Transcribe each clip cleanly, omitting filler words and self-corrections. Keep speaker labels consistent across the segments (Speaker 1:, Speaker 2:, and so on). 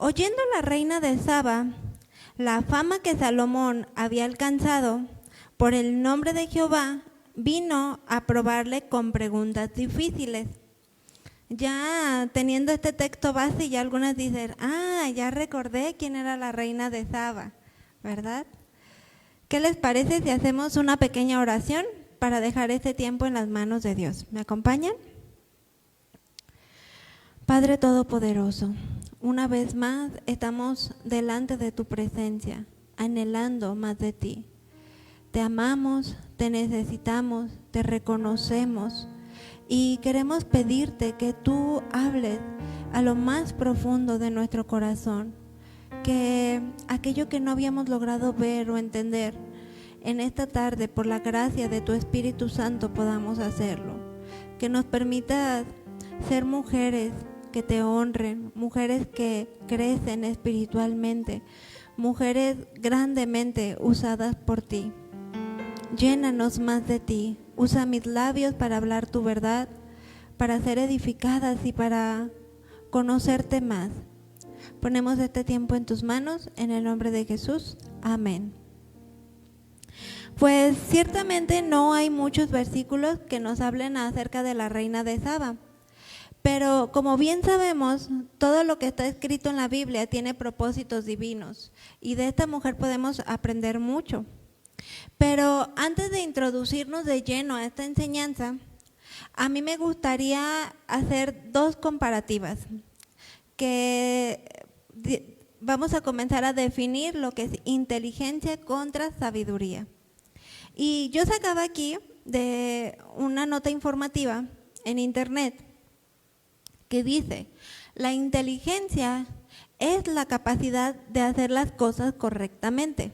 Speaker 1: Oyendo la reina de Saba la fama que Salomón había alcanzado por el nombre de Jehová, vino a probarle con preguntas difíciles. Ya teniendo este texto base, ya algunas dicen, ya recordé quién era la reina de Saba, ¿verdad? ¿Qué les parece si hacemos una pequeña oración para dejar este tiempo en las manos de Dios? ¿Me acompañan? Padre Todopoderoso, una vez más estamos delante de tu presencia, anhelando más de ti. Te amamos, te necesitamos, te reconocemos y queremos pedirte que tú hables a lo más profundo de nuestro corazón, que aquello que no habíamos logrado ver o entender, en esta tarde, por la gracia de tu Espíritu Santo, podamos hacerlo. Que nos permitas ser mujeres que te honren, mujeres que crecen espiritualmente, mujeres grandemente usadas por ti. Llénanos más de ti, usa mis labios para hablar tu verdad, para ser edificadas y para conocerte más. Ponemos este tiempo en tus manos, en el nombre de Jesús. Amén. Pues ciertamente no hay muchos versículos que nos hablen acerca de la reina de Saba. Pero como bien sabemos, todo lo que está escrito en la Biblia tiene propósitos divinos y de esta mujer podemos aprender mucho. Pero antes de introducirnos de lleno a esta enseñanza, a mí me gustaría hacer dos comparativas, que vamos a comenzar a definir lo que es inteligencia contra sabiduría. Y yo sacaba aquí de una nota informativa en internet que dice, la inteligencia es la capacidad de hacer las cosas correctamente.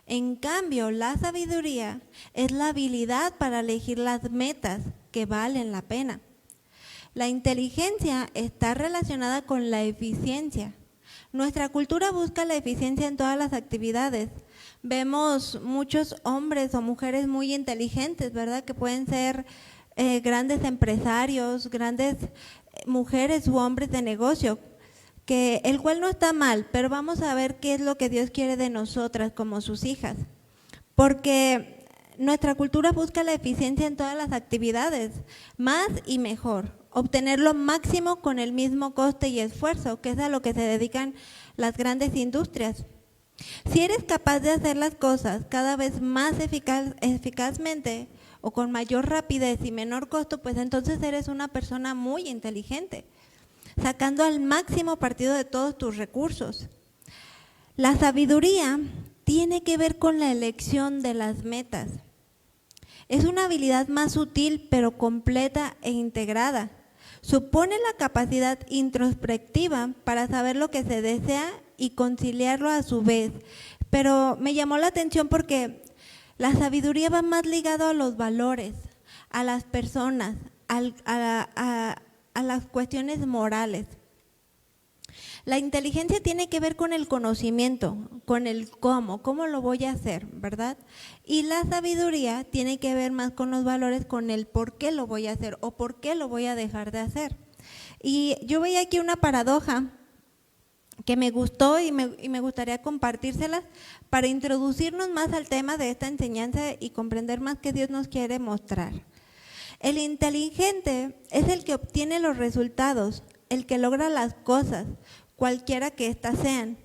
Speaker 1: En cambio, la sabiduría es la habilidad para elegir las metas que valen la pena. La inteligencia está relacionada con la eficiencia. Nuestra cultura busca la eficiencia en todas las actividades. Vemos muchos hombres o mujeres muy inteligentes, ¿verdad? Que pueden ser grandes empresarios, grandes mujeres u hombres de negocio, que el cual no está mal, pero vamos a ver qué es lo que Dios quiere de nosotras como sus hijas, porque nuestra cultura busca la eficiencia en todas las actividades, más y mejor, obtener lo máximo con el mismo coste y esfuerzo, que es a lo que se dedican las grandes industrias. Si eres capaz de hacer las cosas cada vez más eficazmente o con mayor rapidez y menor costo, pues entonces eres una persona muy inteligente, sacando al máximo partido de todos tus recursos. La sabiduría tiene que ver con la elección de las metas. Es una habilidad más sutil, pero completa e integrada. Supone la capacidad introspectiva para saber lo que se desea y conciliarlo a su vez. Pero me llamó la atención porque la sabiduría va más ligado a los valores, a las personas, a las cuestiones morales. La inteligencia tiene que ver con el conocimiento, con el cómo lo voy a hacer, ¿verdad? Y la sabiduría tiene que ver más con los valores, con el por qué lo voy a hacer o por qué lo voy a dejar de hacer. Y yo veía aquí una paradoja que me gustó y me gustaría compartírselas para introducirnos más al tema de esta enseñanza y comprender más qué Dios nos quiere mostrar. El inteligente es el que obtiene los resultados, el que logra las cosas, cualquiera que éstas sean.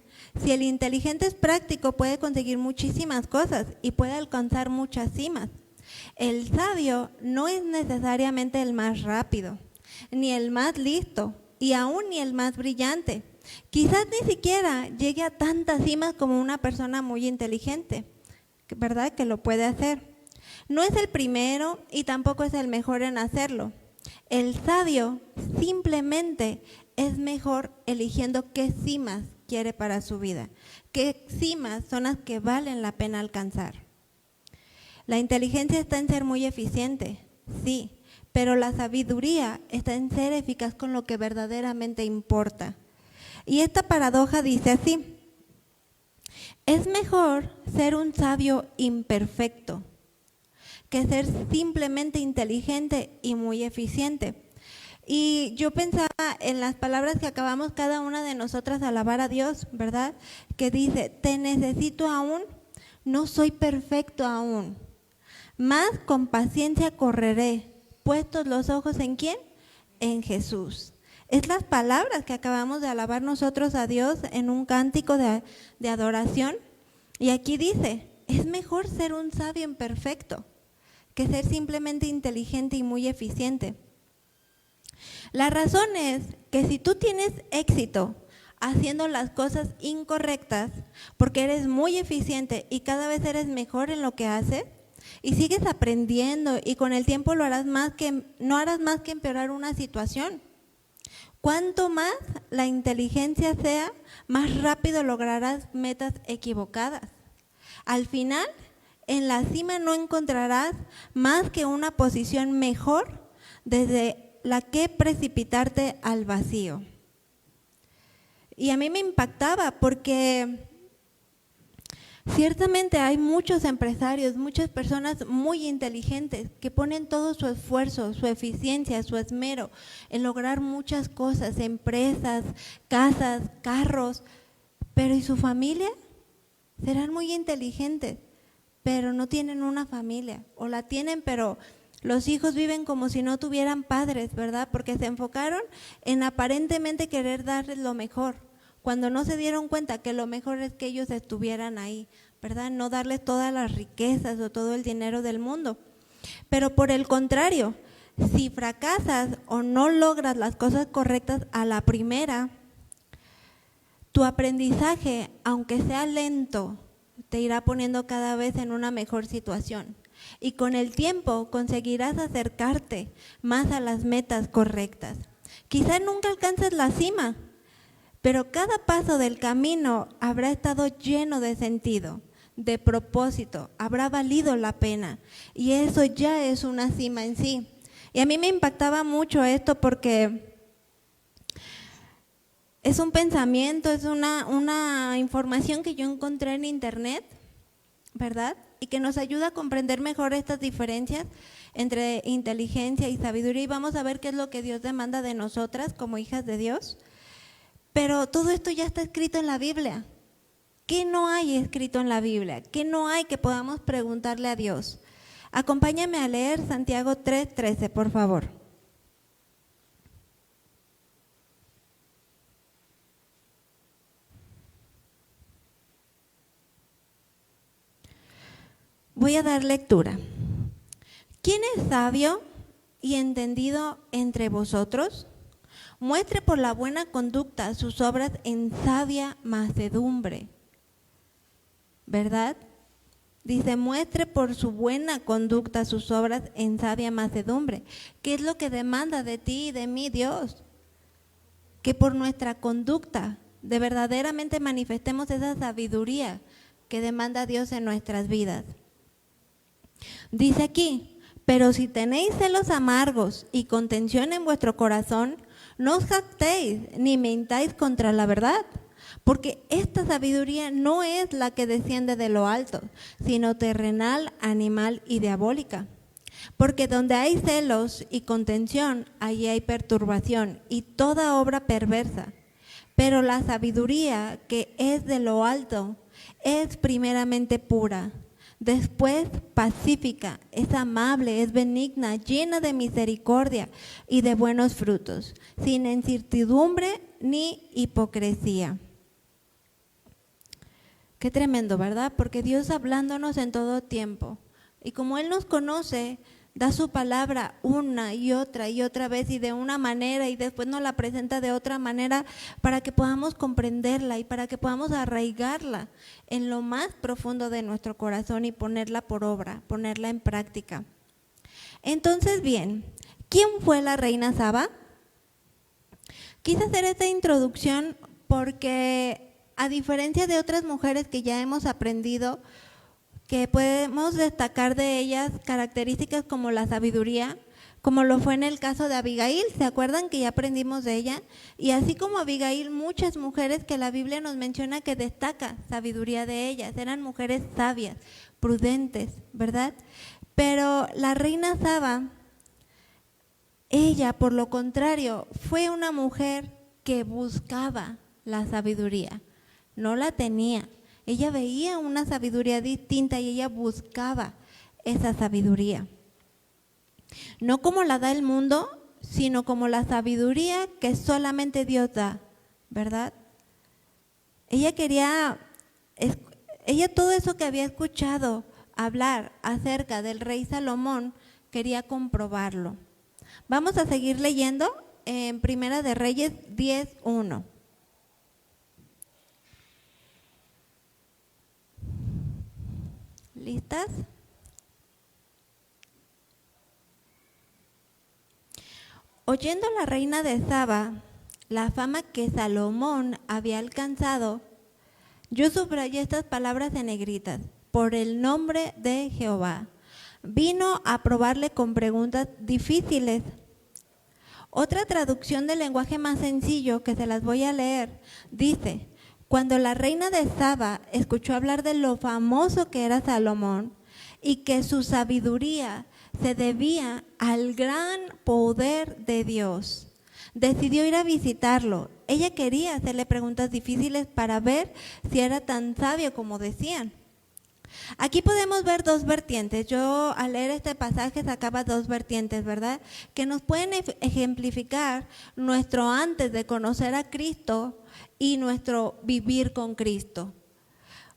Speaker 1: Si el inteligente es práctico, puede conseguir muchísimas cosas y puede alcanzar muchas cimas. El sabio no es necesariamente el más rápido, ni el más listo, y aún ni el más brillante. Quizás ni siquiera llegue a tantas cimas como una persona muy inteligente, ¿verdad? Que lo puede hacer. No es el primero y tampoco es el mejor en hacerlo. El sabio simplemente es mejor eligiendo qué cimas quiere para su vida, qué cimas son las que valen la pena alcanzar. La inteligencia está en ser muy eficiente, sí, pero la sabiduría está en ser eficaz con lo que verdaderamente importa. Y esta paradoja dice así: es mejor ser un sabio imperfecto que ser simplemente inteligente y muy eficiente. Y yo pensaba en las palabras que acabamos cada una de nosotras a alabar a Dios, ¿verdad? Que dice, te necesito aún, no soy perfecto aún, mas con paciencia correré, puestos los ojos ¿en quién? En Jesús. Es las palabras que acabamos de alabar nosotros a Dios en un cántico de adoración. Y aquí dice, es mejor ser un sabio imperfecto que ser simplemente inteligente y muy eficiente. La razón es que si tú tienes éxito haciendo las cosas incorrectas, porque eres muy eficiente y cada vez eres mejor en lo que haces, y sigues aprendiendo y con el tiempo no harás más que empeorar una situación. Cuanto más la inteligencia sea, más rápido lograrás metas equivocadas. Al final, en la cima no encontrarás más que una posición mejor desde la que precipitarte al vacío. Y a mí me impactaba porque ciertamente hay muchos empresarios, muchas personas muy inteligentes que ponen todo su esfuerzo, su eficiencia, su esmero en lograr muchas cosas, empresas, casas, carros, pero ¿y su familia? Serán muy inteligentes, pero no tienen una familia, o la tienen, pero los hijos viven como si no tuvieran padres, ¿verdad? Porque se enfocaron en aparentemente querer darles lo mejor, cuando no se dieron cuenta que lo mejor es que ellos estuvieran ahí, ¿verdad? No darles todas las riquezas o todo el dinero del mundo. Pero por el contrario, si fracasas o no logras las cosas correctas a la primera, tu aprendizaje, aunque sea lento, te irá poniendo cada vez en una mejor situación. Y con el tiempo conseguirás acercarte más a las metas correctas. Quizás nunca alcances la cima, pero cada paso del camino habrá estado lleno de sentido, de propósito, habrá valido la pena. Y eso ya es una cima en sí. Y a mí me impactaba mucho esto porque es un pensamiento, es una información que yo encontré en internet, ¿verdad? Y que nos ayuda a comprender mejor estas diferencias entre inteligencia y sabiduría, y vamos a ver qué es lo que Dios demanda de nosotras como hijas de Dios. Pero todo esto ya está escrito en la Biblia. ¿Qué no hay escrito en la Biblia? ¿Qué no hay que podamos preguntarle a Dios? Acompáñame a leer Santiago 3:13, por favor. Voy a dar lectura. ¿Quién es sabio y entendido entre vosotros? Muestre por la buena conducta sus obras en sabia mansedumbre. ¿Verdad? Dice, muestre por su buena conducta sus obras en sabia mansedumbre. ¿Qué es lo que demanda de ti y de mí Dios? Que por nuestra conducta de verdaderamente manifestemos esa sabiduría que demanda Dios en nuestras vidas. Dice aquí, pero si tenéis celos amargos y contención en vuestro corazón, no os jactéis ni mintáis contra la verdad, porque esta sabiduría no es la que desciende de lo alto, sino terrenal, animal y diabólica. Porque donde hay celos y contención, allí hay perturbación y toda obra perversa. Pero la sabiduría que es de lo alto es primeramente pura, después pacífica, es amable, es benigna, llena de misericordia y de buenos frutos, sin incertidumbre ni hipocresía. Qué tremendo, ¿verdad? Porque Dios hablándonos en todo tiempo. Y como Él nos conoce, da su palabra una y otra vez y de una manera y después nos la presenta de otra manera para que podamos comprenderla y para que podamos arraigarla en lo más profundo de nuestro corazón y ponerla por obra, ponerla en práctica. Entonces, bien, ¿quién fue la reina Saba? Quise hacer esta introducción porque a diferencia de otras mujeres que ya hemos aprendido, que podemos destacar de ellas características como la sabiduría, como lo fue en el caso de Abigail, ¿se acuerdan que ya aprendimos de ella? Y así como Abigail, muchas mujeres que la Biblia nos menciona que destaca sabiduría de ellas, eran mujeres sabias, prudentes, ¿verdad? Pero la reina Saba Ella, por lo contrario, fue una mujer que buscaba la sabiduría, no la tenía. Ella veía una sabiduría distinta y ella buscaba esa sabiduría. No como la da el mundo, sino como la sabiduría que solamente Dios da, ¿verdad? Ella todo eso que había escuchado hablar acerca del rey Salomón, quería comprobarlo. Vamos a seguir leyendo en Primera de Reyes 10:1. ¿Listas? Oyendo la reina de Saba la fama que Salomón había alcanzado, yo subrayé estas palabras en negritas: por el nombre de Jehová. Vino a probarle con preguntas difíciles. Otra traducción del lenguaje más sencillo, que se las voy a leer, dice: cuando la reina de Saba escuchó hablar de lo famoso que era Salomón y que su sabiduría se debía al gran poder de Dios, decidió ir a visitarlo. Ella quería hacerle preguntas difíciles para ver si era tan sabio como decían. Aquí podemos ver dos vertientes. Yo al leer este pasaje sacaba dos vertientes, ¿verdad? Que nos pueden ejemplificar nuestro antes de conocer a Cristo y nuestro vivir con Cristo.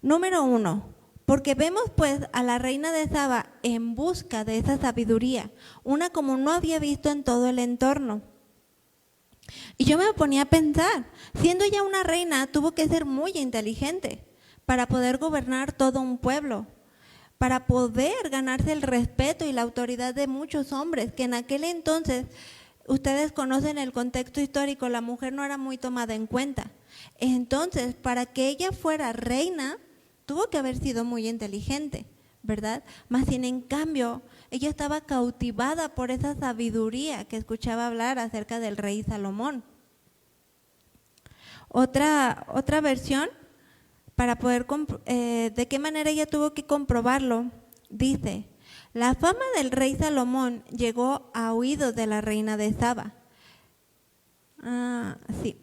Speaker 1: Número 1, porque vemos pues a la reina de Saba en busca de esa sabiduría, una como no había visto en todo el entorno. Y yo me ponía a pensar, siendo ella una reina, tuvo que ser muy inteligente para poder gobernar todo un pueblo, para poder ganarse el respeto y la autoridad de muchos hombres, que en aquel entonces, ustedes conocen el contexto histórico, la mujer no era muy tomada en cuenta. Entonces, para que ella fuera reina, tuvo que haber sido muy inteligente, ¿verdad? Mas sin en cambio, ella estaba cautivada por esa sabiduría que escuchaba hablar acerca del rey Salomón. Otra versión, para poder, de qué manera ella tuvo que comprobarlo, dice: la fama del rey Salomón llegó a oídos de la reina de Saba. Sí,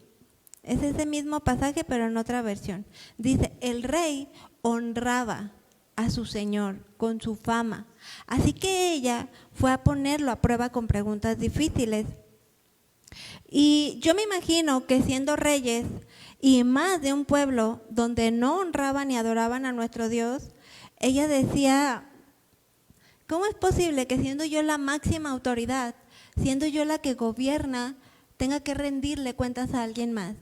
Speaker 1: es ese mismo pasaje, pero en otra versión. Dice: el rey honraba a su señor con su fama, así que ella fue a ponerlo a prueba con preguntas difíciles. Y yo me imagino que siendo reyes y más de un pueblo donde no honraban ni adoraban a nuestro Dios, ella decía: ¿cómo es posible que siendo yo la máxima autoridad, siendo yo la que gobierna, tenga que rendirle cuentas a alguien más?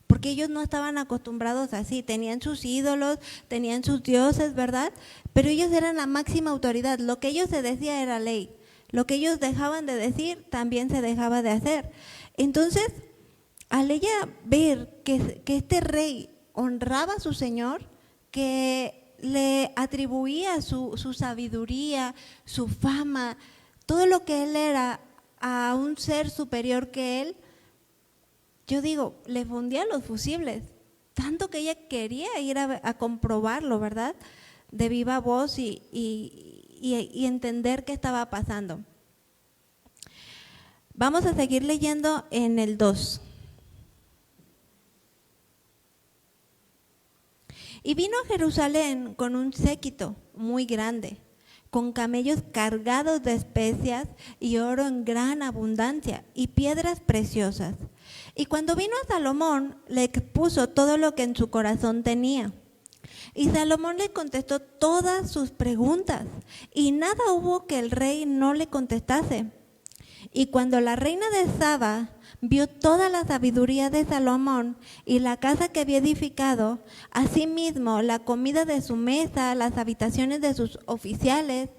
Speaker 1: Porque ellos no estaban acostumbrados así, tenían sus ídolos, tenían sus dioses, ¿verdad? Pero ellos eran la máxima autoridad, lo que ellos se decía era ley, lo que ellos dejaban de decir también se dejaba de hacer. Entonces, al ella ver que este rey honraba a su señor, que le atribuía su sabiduría, su fama, todo lo que él era a un ser superior que él, yo digo, le fundía los fusibles, tanto que ella quería ir a comprobarlo, ¿verdad? De viva voz y entender qué estaba pasando. Vamos a seguir leyendo en el 2. Y vino a Jerusalén con un séquito muy grande, con camellos cargados de especias y oro en gran abundancia y piedras preciosas. Y cuando vino a Salomón, le expuso todo lo que en su corazón tenía. Y Salomón le contestó todas sus preguntas, y nada hubo que el rey no le contestase. Y cuando la reina de Saba vio toda la sabiduría de Salomón y la casa que había edificado, asimismo la comida de su mesa, las habitaciones de sus oficiales,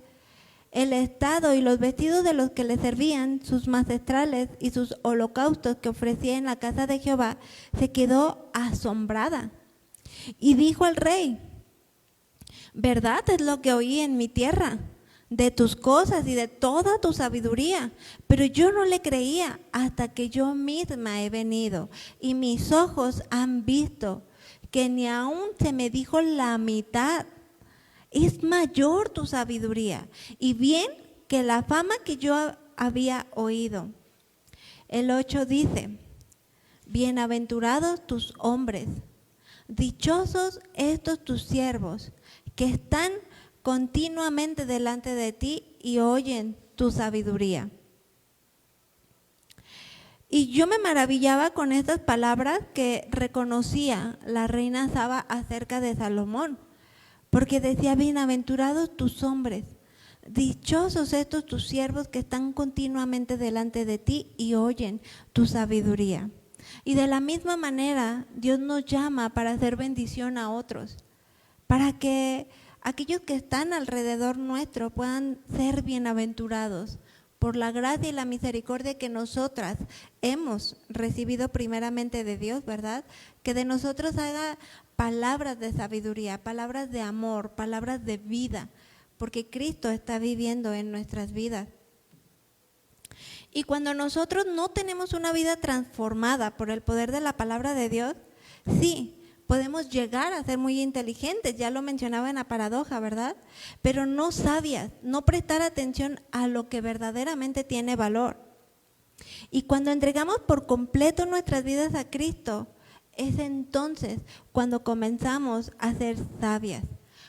Speaker 1: el estado y los vestidos de los que le servían, sus maestrales y sus holocaustos que ofrecía en la casa de Jehová, se quedó asombrada. Y dijo al rey: verdad es lo que oí en mi tierra, de tus cosas y de toda tu sabiduría, pero yo no le creía hasta que yo misma he venido y mis ojos han visto que ni aún se me dijo la mitad. Es mayor tu sabiduría y bien que la fama que yo había oído. El 8 dice, bienaventurados tus hombres, dichosos estos tus siervos, que están continuamente delante de ti y oyen tu sabiduría. Y yo me maravillaba con estas palabras que reconocía la reina Saba acerca de Salomón, porque decía, bienaventurados tus hombres, dichosos estos tus siervos que están continuamente delante de ti y oyen tu sabiduría. Y de la misma manera, Dios nos llama para hacer bendición a otros, para que aquellos que están alrededor nuestro puedan ser bienaventurados por la gracia y la misericordia que nosotras hemos recibido primeramente de Dios, ¿verdad? Que de nosotros haga palabras de sabiduría, palabras de amor, palabras de vida, porque Cristo está viviendo en nuestras vidas. Y cuando nosotros no tenemos una vida transformada por el poder de la palabra de Dios, sí, podemos llegar a ser muy inteligentes, ya lo mencionaba en la paradoja, ¿verdad? Pero no sabias, no prestar atención a lo que verdaderamente tiene valor. Y cuando entregamos por completo nuestras vidas a Cristo, es entonces cuando comenzamos a ser sabias.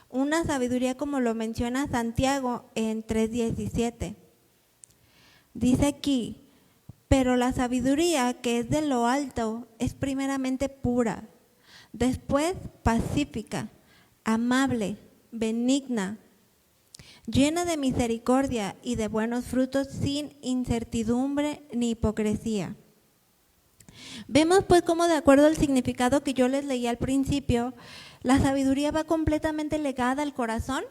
Speaker 1: Una sabiduría como lo menciona Santiago en 3:17. Dice aquí, pero la sabiduría que es de lo alto es primeramente pura, después pacífica, amable, benigna, llena de misericordia y de buenos frutos, sin incertidumbre ni hipocresía. Vemos pues cómo, de acuerdo al significado que yo les leí al principio, la sabiduría va completamente ligada al corazón,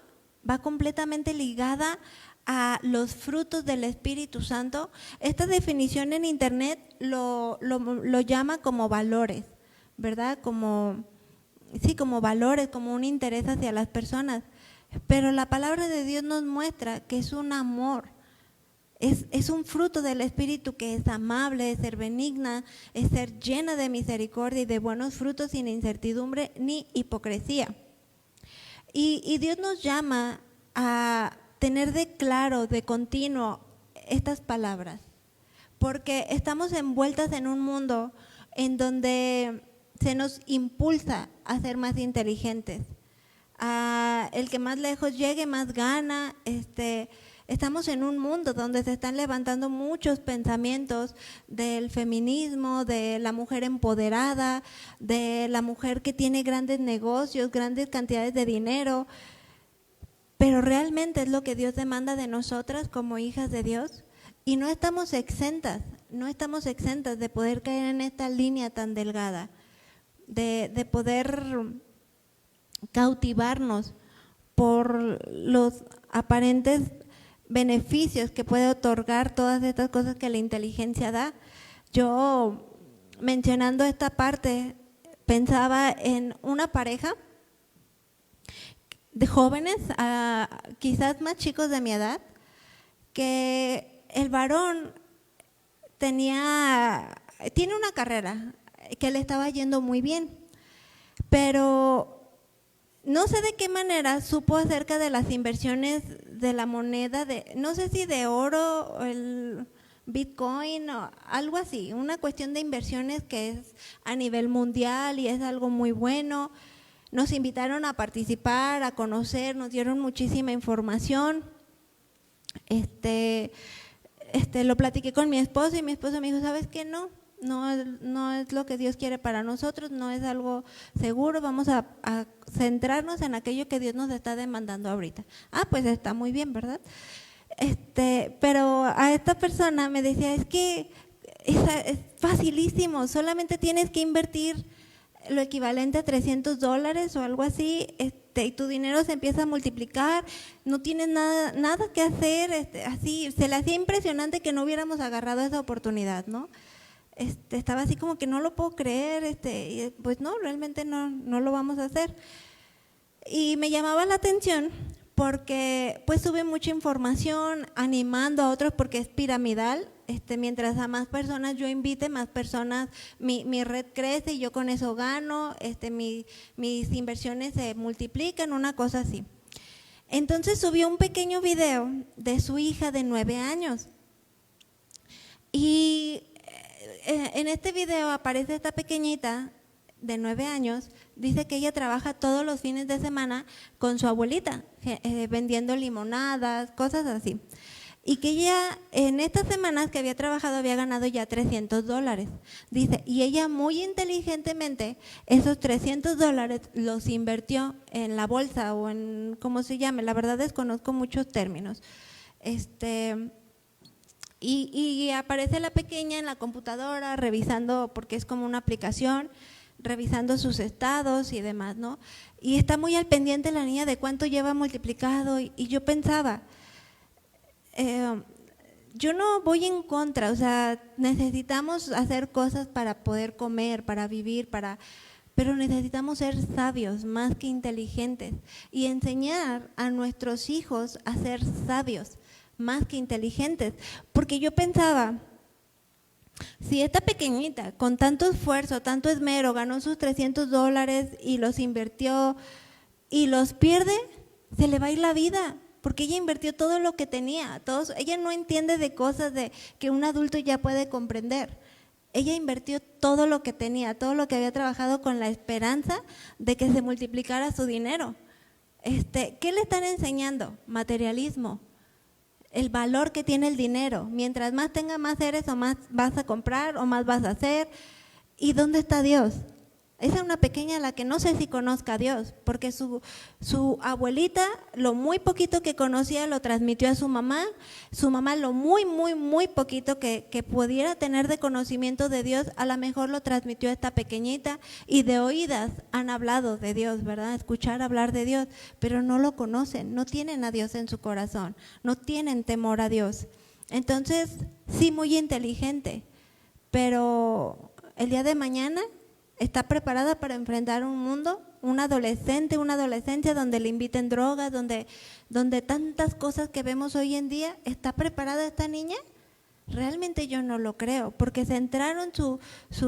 Speaker 1: va completamente ligada a los frutos del Espíritu Santo. Esta definición en internet lo llama como valores, ¿verdad? Como valores, como un interés hacia las personas. Pero la palabra de Dios nos muestra que es un amor, es un fruto del Espíritu que es amable, es ser benigna, es ser llena de misericordia y de buenos frutos sin incertidumbre ni hipocresía. Y Dios nos llama a tener de claro, de continuo, estas palabras, porque estamos envueltas en un mundo en donde se nos impulsa a ser más inteligentes. El que más lejos llegue, más gana. Estamos en un mundo donde se están levantando muchos pensamientos del feminismo, de la mujer empoderada, de la mujer que tiene grandes negocios, grandes cantidades de dinero. Pero realmente es lo que Dios demanda de nosotras como hijas de Dios. Y no estamos exentas de poder caer en esta línea tan delgada, de poder cautivarnos por los aparentes beneficios que puede otorgar todas estas cosas que la inteligencia da. Yo, mencionando esta parte, pensaba en una pareja de jóvenes, quizás más chicos de mi edad, que el varón tiene una carrera que le estaba yendo muy bien, pero no sé de qué manera supo acerca de las inversiones de la moneda, no sé si de oro o el Bitcoin o algo así, una cuestión de inversiones que es a nivel mundial y es algo muy bueno. Nos invitaron a participar, a conocer, nos dieron muchísima información. Lo platiqué con mi esposo y mi esposo me dijo, ¿sabes qué? No es lo que Dios quiere para nosotros, no es algo seguro, vamos a centrarnos en aquello que Dios nos está demandando ahorita. Pues está muy bien, ¿verdad? Pero a esta persona me decía, es que es facilísimo, solamente tienes que invertir lo equivalente a $300 o algo así, y tu dinero se empieza a multiplicar, no tienes nada que hacer, así, se le hacía impresionante que no hubiéramos agarrado esa oportunidad, ¿no? Estaba así como que no lo puedo creer, y pues no, realmente no lo vamos a hacer. Y me llamaba la atención porque pues sube mucha información animando a otros porque es piramidal. Mientras a más personas yo invite, más personas, mi red crece y yo con eso gano, mis inversiones se multiplican, una cosa así. Entonces subió un pequeño video de su hija de 9 años y en este video aparece esta pequeñita de 9 años, dice que ella trabaja todos los fines de semana con su abuelita, vendiendo limonadas, cosas así. Y que ella en estas semanas que había trabajado había ganado ya $300. Dice, y ella muy inteligentemente esos $300 los invirtió en la bolsa o en, ¿cómo se llame? La verdad desconozco muchos términos. Y aparece la pequeña en la computadora revisando, porque es como una aplicación, revisando sus estados y demás, ¿no? Y está muy al pendiente la niña de cuánto lleva multiplicado y yo pensaba… yo no voy en contra, o sea, necesitamos hacer cosas para poder comer, para vivir, pero necesitamos ser sabios más que inteligentes y enseñar a nuestros hijos a ser sabios más que inteligentes, porque yo pensaba, si esta pequeñita con tanto esfuerzo, tanto esmero, ganó sus $300 y los invirtió y los pierde, se le va a ir la vida. Porque ella invirtió todo lo que tenía, ella no entiende de cosas que un adulto ya puede comprender. Ella invirtió todo lo que tenía, todo lo que había trabajado con la esperanza de que se multiplicara su dinero. ¿Qué le están enseñando? Materialismo, el valor que tiene el dinero. Mientras más tenga, más eres o más vas a comprar o más vas a hacer. ¿Y dónde está Dios? Esa es una pequeña a la que no sé si conozca a Dios, porque su abuelita, lo muy poquito que conocía lo transmitió a su mamá lo muy, muy, muy poquito que pudiera tener de conocimiento de Dios, a lo mejor lo transmitió a esta pequeñita y de oídas han hablado de Dios, ¿verdad? Escuchar hablar de Dios, pero no lo conocen, no tienen a Dios en su corazón, no tienen temor a Dios. Entonces, sí, muy inteligente, pero el día de mañana… ¿está preparada para enfrentar un mundo? Una adolescencia donde le inviten drogas, donde tantas cosas que vemos hoy en día. ¿Está preparada esta niña? Realmente yo no lo creo, porque centraron su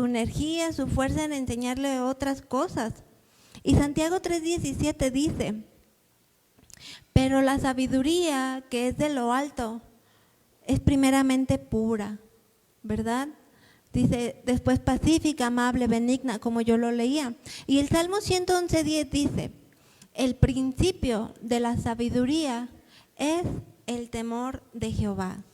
Speaker 1: energía, su fuerza en enseñarle otras cosas. Y Santiago 3:17 dice, pero la sabiduría que es de lo alto es primeramente pura, ¿verdad? Dice, después pacífica, amable, benigna, como yo lo leía. Y el Salmo 111:10 dice, el principio de la sabiduría es el temor de Jehová.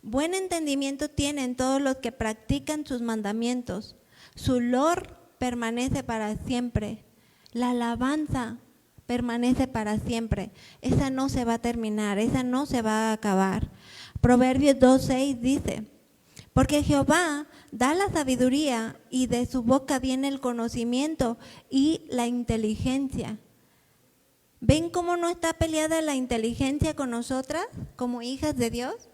Speaker 1: Buen entendimiento tienen todos los que practican sus mandamientos. Su olor permanece para siempre. La alabanza permanece para siempre. Esa no se va a terminar, esa no se va a acabar. Proverbios 2:6 dice, porque Jehová da la sabiduría y de su boca viene el conocimiento y la inteligencia. ¿Ven cómo no está peleada la inteligencia con nosotras como hijas de Dios?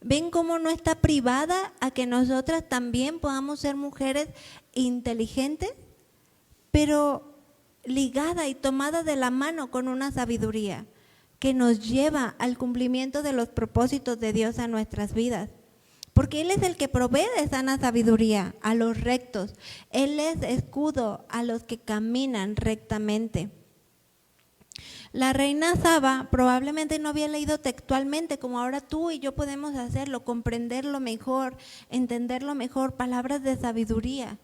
Speaker 1: ¿Ven cómo no está privada a que nosotras también podamos ser mujeres inteligentes? Pero ligada y tomada de la mano con una sabiduría que nos lleva al cumplimiento de los propósitos de Dios a nuestras vidas. Porque Él es el que provee de sana sabiduría a los rectos. Él es escudo a los que caminan rectamente. La reina Saba probablemente no había leído textualmente como ahora tú y yo podemos hacerlo, comprenderlo mejor, entenderlo mejor, palabras de sabiduría.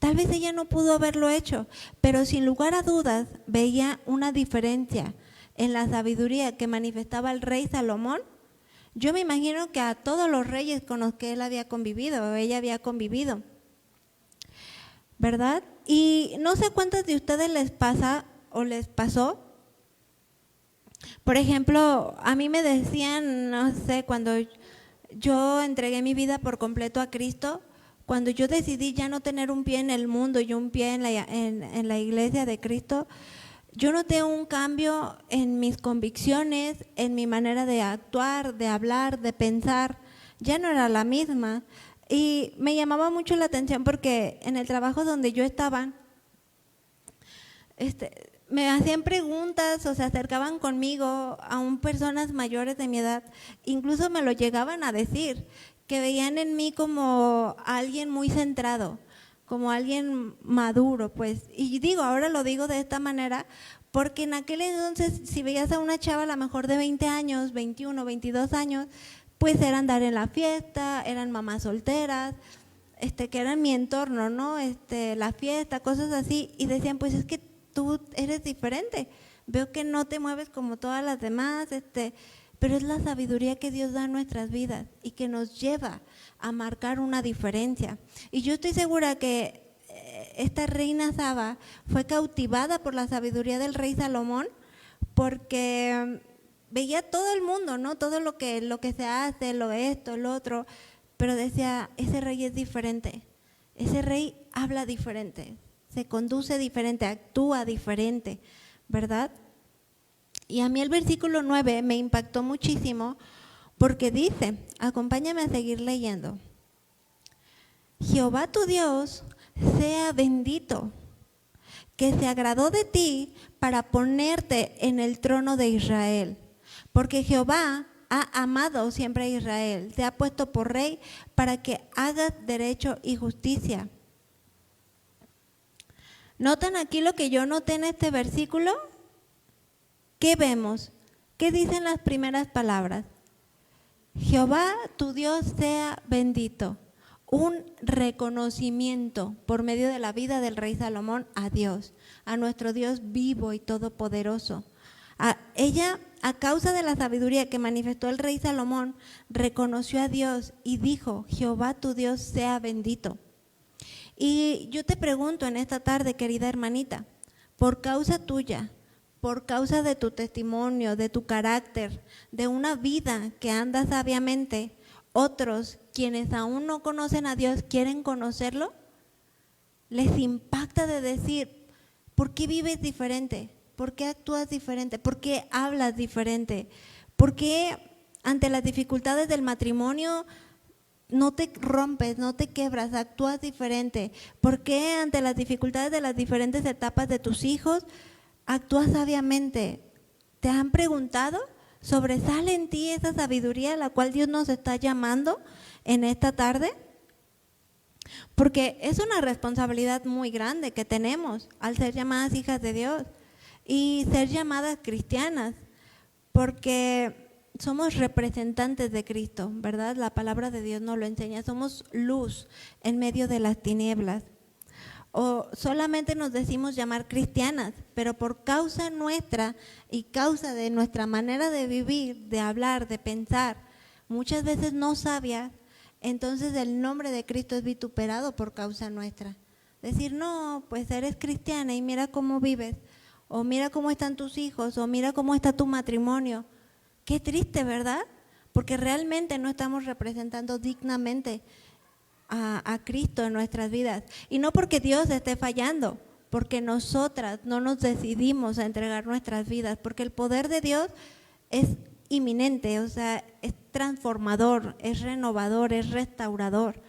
Speaker 1: Tal vez ella no pudo haberlo hecho, pero sin lugar a dudas veía una diferencia en la sabiduría que manifestaba el rey Salomón. Yo me imagino que a todos los reyes con los que él había convivido, o ella había convivido, ¿verdad? Y no sé cuántas de ustedes les pasa o les pasó. Por ejemplo, a mí me decían, no sé, cuando yo entregué mi vida por completo a Cristo, cuando yo decidí ya no tener un pie en el mundo y un pie en la iglesia de Cristo, yo noté un cambio en mis convicciones, en mi manera de actuar, de hablar, de pensar. Ya no era la misma. Y me llamaba mucho la atención porque en el trabajo donde yo estaba, me hacían preguntas o se acercaban conmigo, aún personas mayores de mi edad, incluso me lo llegaban a decir, que veían en mí como alguien muy centrado, como alguien maduro, pues. Y digo, ahora lo digo de esta manera, porque en aquel entonces, si veías a una chava a lo mejor de 20 años, 21, 22 años, pues era andar en la fiesta, eran mamás solteras, que eran mi entorno, ¿no? La fiesta, cosas así, y decían, pues es que tú eres diferente, veo que no te mueves como todas las demás, pero es la sabiduría que Dios da a nuestras vidas y que nos lleva a marcar una diferencia. Y yo estoy segura que esta reina Saba fue cautivada por la sabiduría del rey Salomón, porque veía todo el mundo, ¿no? Todo lo que se hace, esto, lo otro, pero decía, ese rey es diferente, ese rey habla diferente, se conduce diferente, actúa diferente, ¿verdad? Y a mí el versículo 9 me impactó muchísimo porque dice, acompáñame a seguir leyendo, Jehová tu Dios sea bendito, que se agradó de ti para ponerte en el trono de Israel, porque Jehová ha amado siempre a Israel, te ha puesto por rey para que hagas derecho y justicia. ¿Notan aquí lo que yo noté en este versículo? ¿Qué vemos? ¿Qué dicen las primeras palabras? Jehová tu Dios sea bendito. Un reconocimiento por medio de la vida del rey Salomón a Dios, a nuestro Dios vivo y todopoderoso. Ella, a causa de la sabiduría que manifestó el rey Salomón, reconoció a Dios y dijo, Jehová tu Dios sea bendito. Y yo te pregunto en esta tarde, querida hermanita, por causa tuya, por causa de tu testimonio, de tu carácter, de una vida que anda sabiamente, otros, quienes aún no conocen a Dios, quieren conocerlo, les impacta de decir, ¿por qué vives diferente? ¿Por qué actúas diferente? ¿Por qué hablas diferente? ¿Por qué ante las dificultades del matrimonio no te rompes, no te quebras, actúas diferente? ¿Por qué ante las dificultades de las diferentes etapas de tus hijos actúas sabiamente? ¿Te han preguntado? ¿Sobresale en ti esa sabiduría a la cual Dios nos está llamando en esta tarde? Porque es una responsabilidad muy grande que tenemos al ser llamadas hijas de Dios y ser llamadas cristianas, porque somos representantes de Cristo, ¿verdad? La palabra de Dios nos lo enseña, somos luz en medio de las tinieblas. O solamente nos decimos llamar cristianas, pero por causa nuestra y causa de nuestra manera de vivir, de hablar, de pensar, muchas veces no sabias, entonces el nombre de Cristo es vituperado por causa nuestra. Decir, no, pues eres cristiana y mira cómo vives, o mira cómo están tus hijos, o mira cómo está tu matrimonio. Qué triste, ¿verdad? Porque realmente no estamos representando dignamente a Cristo en nuestras vidas. Y no porque Dios esté fallando, porque nosotras no nos decidimos a entregar nuestras vidas, porque el poder de Dios es inminente, o sea, es transformador, es renovador, es restaurador,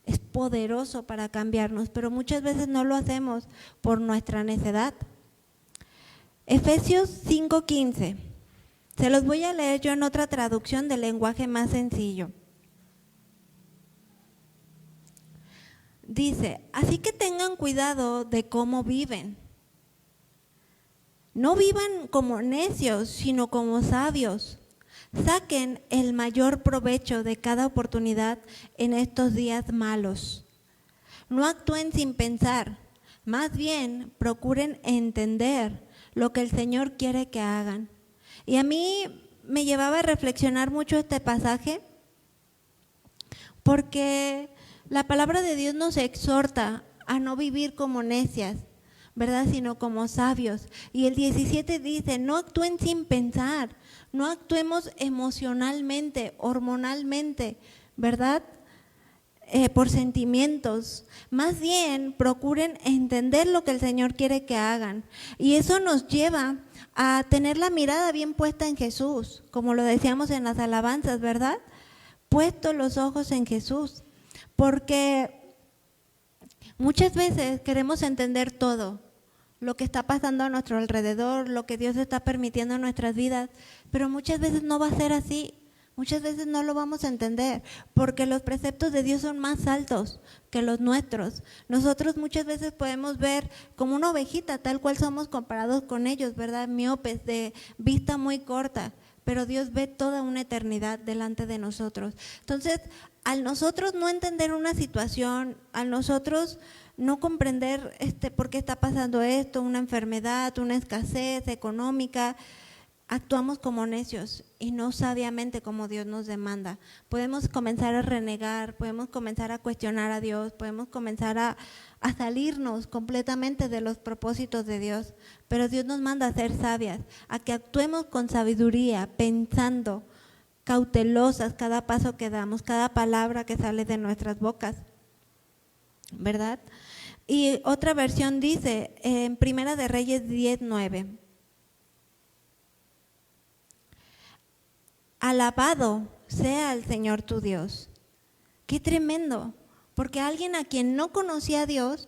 Speaker 1: es poderoso para cambiarnos, pero muchas veces no lo hacemos por nuestra necedad. Efesios 5:15, se los voy a leer yo en otra traducción del lenguaje más sencillo. Dice, así que tengan cuidado de cómo viven. No vivan como necios, sino como sabios. Saquen el mayor provecho de cada oportunidad en estos días malos. No actúen sin pensar, más bien procuren entender lo que el Señor quiere que hagan. Y a mí me llevaba a reflexionar mucho este pasaje, porque la palabra de Dios nos exhorta a no vivir como necias, ¿verdad? Sino como sabios. Y el 17 dice, no actúen sin pensar, no actuemos emocionalmente, hormonalmente, ¿verdad? Por sentimientos. Más bien, procuren entender lo que el Señor quiere que hagan. Y eso nos lleva a tener la mirada bien puesta en Jesús, como lo decíamos en las alabanzas, ¿verdad? Puestos los ojos en Jesús. Porque muchas veces queremos entender todo, lo que está pasando a nuestro alrededor, lo que Dios está permitiendo en nuestras vidas, pero muchas veces no va a ser así, muchas veces no lo vamos a entender, porque los preceptos de Dios son más altos que los nuestros. Nosotros muchas veces podemos ver como una ovejita, tal cual somos comparados con ellos, ¿verdad? Miopes, de vista muy corta, pero Dios ve toda una eternidad delante de nosotros. Entonces, al nosotros no entender una situación, al nosotros no comprender por qué está pasando esto, una enfermedad, una escasez económica, actuamos como necios y no sabiamente como Dios nos demanda. Podemos comenzar a renegar, podemos comenzar a cuestionar a Dios, podemos comenzar a salirnos completamente de los propósitos de Dios, pero Dios nos manda a ser sabias, a que actuemos con sabiduría, pensando, cautelosas cada paso que damos, cada palabra que sale de nuestras bocas, ¿verdad? Y otra versión dice, en Primera de Reyes 10:9, alabado sea el Señor tu Dios. Qué tremendo, porque alguien a quien no conocía a Dios,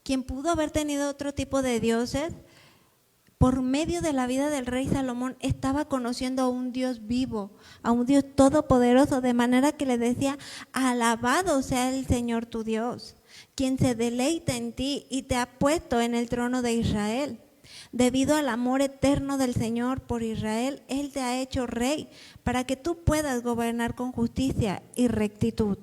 Speaker 1: quien pudo haber tenido otro tipo de dioses, por medio de la vida del rey Salomón estaba conociendo a un Dios vivo, a un Dios todopoderoso, de manera que le decía, alabado sea el Señor tu Dios, quien se deleita en ti y te ha puesto en el trono de Israel. Debido al amor eterno del Señor por Israel, Él te ha hecho rey para que tú puedas gobernar con justicia y rectitud.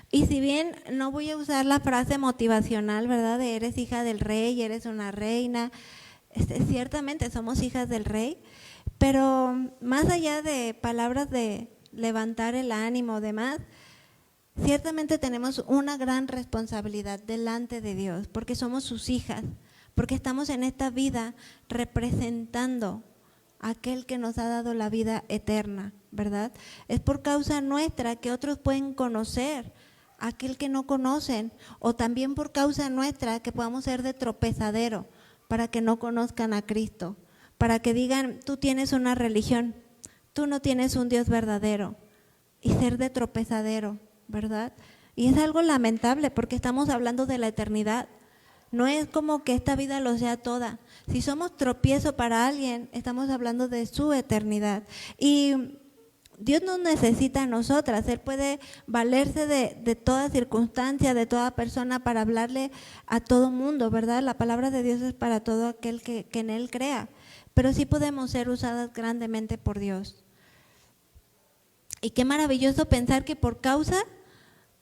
Speaker 1: Y si bien no voy a usar la frase motivacional, ¿verdad? De eres hija del rey, eres una reina, ciertamente somos hijas del rey, pero más allá de palabras de levantar el ánimo o demás, ciertamente tenemos una gran responsabilidad delante de Dios, porque somos sus hijas, porque estamos en esta vida representando a aquel que nos ha dado la vida eterna, ¿verdad? Es por causa nuestra que otros pueden conocer a aquel que no conocen, o también por causa nuestra que podamos ser de tropezadero para que no conozcan a Cristo, para que digan, tú tienes una religión, tú no tienes un Dios verdadero, y ser de tropezadero, ¿verdad? Y es algo lamentable porque estamos hablando de la eternidad. No es como que esta vida lo sea toda. Si somos tropiezo para alguien, estamos hablando de su eternidad. Y Dios nos necesita a nosotras. Él puede valerse de toda circunstancia, de toda persona para hablarle a todo mundo, ¿verdad? La palabra de Dios es para todo aquel que en Él crea. Pero sí podemos ser usadas grandemente por Dios. Y qué maravilloso pensar que por causa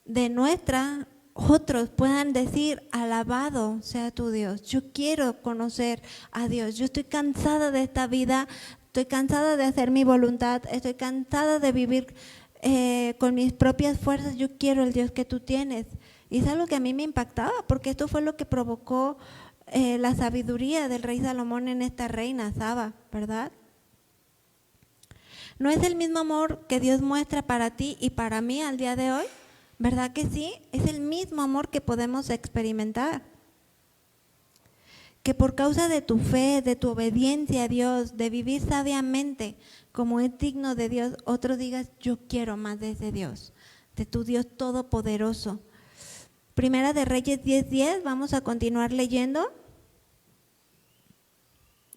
Speaker 1: de nuestra, otros puedan decir, alabado sea tu Dios, yo quiero conocer a Dios, yo estoy cansada de esta vida, estoy cansada de hacer mi voluntad, estoy cansada de vivir con mis propias fuerzas, yo quiero el Dios que tú tienes. Y es algo que a mí me impactaba, porque esto fue lo que provocó la sabiduría del rey Salomón en esta reina Saba, ¿verdad? ¿No es el mismo amor que Dios muestra para ti y para mí al día de hoy? ¿Verdad que sí? Es el mismo amor que podemos experimentar. Que por causa de tu fe, de tu obediencia a Dios, de vivir sabiamente como es digno de Dios, otro digas, yo quiero más de ese Dios, de tu Dios todopoderoso. Primera de Reyes 10:10, vamos a continuar leyendo.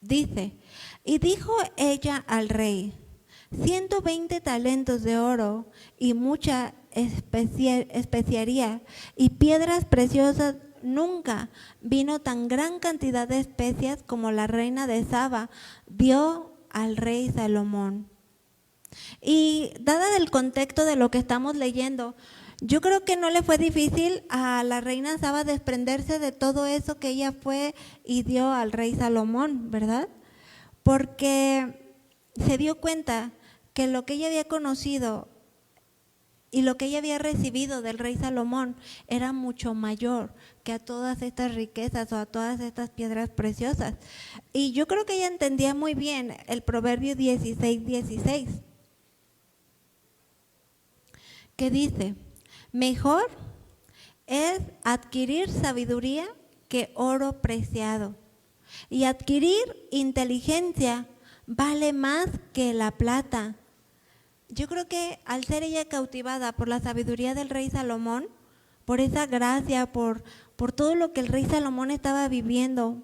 Speaker 1: Dice, y dijo ella al rey, 120 talentos de oro y mucha especiaría y piedras preciosas, nunca vino tan gran cantidad de especias como la reina de Saba dio al rey Salomón. Y dada el contexto de lo que estamos leyendo, yo creo que no le fue difícil a la reina Saba desprenderse de todo eso que ella fue y dio al rey Salomón, ¿verdad? Porque se dio cuenta que lo que ella había conocido y lo que ella había recibido del rey Salomón era mucho mayor que a todas estas riquezas o a todas estas piedras preciosas. Y yo creo que ella entendía muy bien el Proverbio 16:16, que dice, mejor es adquirir sabiduría que oro preciado, y adquirir inteligencia vale más que la plata. Yo creo que al ser ella cautivada por la sabiduría del rey Salomón, por esa gracia, por todo lo que el rey Salomón estaba viviendo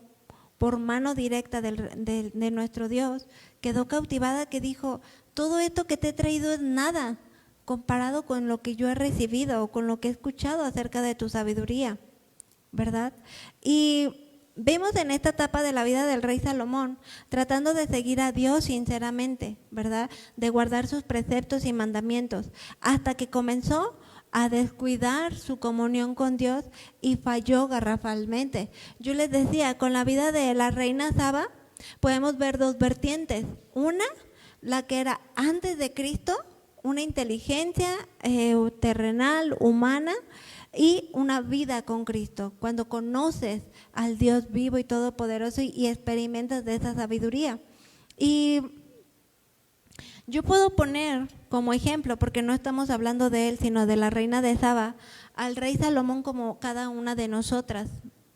Speaker 1: por mano directa de nuestro Dios, quedó cautivada, que dijo, todo esto que te he traído es nada comparado con lo que yo he recibido o con lo que he escuchado acerca de tu sabiduría, ¿verdad? Y vemos en esta etapa de la vida del rey Salomón, tratando de seguir a Dios sinceramente, ¿verdad? De guardar sus preceptos y mandamientos, hasta que comenzó a descuidar su comunión con Dios y falló garrafalmente. Yo les decía, con la vida de la reina Saba podemos ver dos vertientes. Una, la que era antes de Cristo, una inteligencia terrenal, humana, y una vida con Cristo, cuando conoces al Dios vivo y todopoderoso y experimentas de esa sabiduría. Y yo puedo poner como ejemplo, porque no estamos hablando de él, sino de la reina de Saba, al rey Salomón como cada una de nosotras,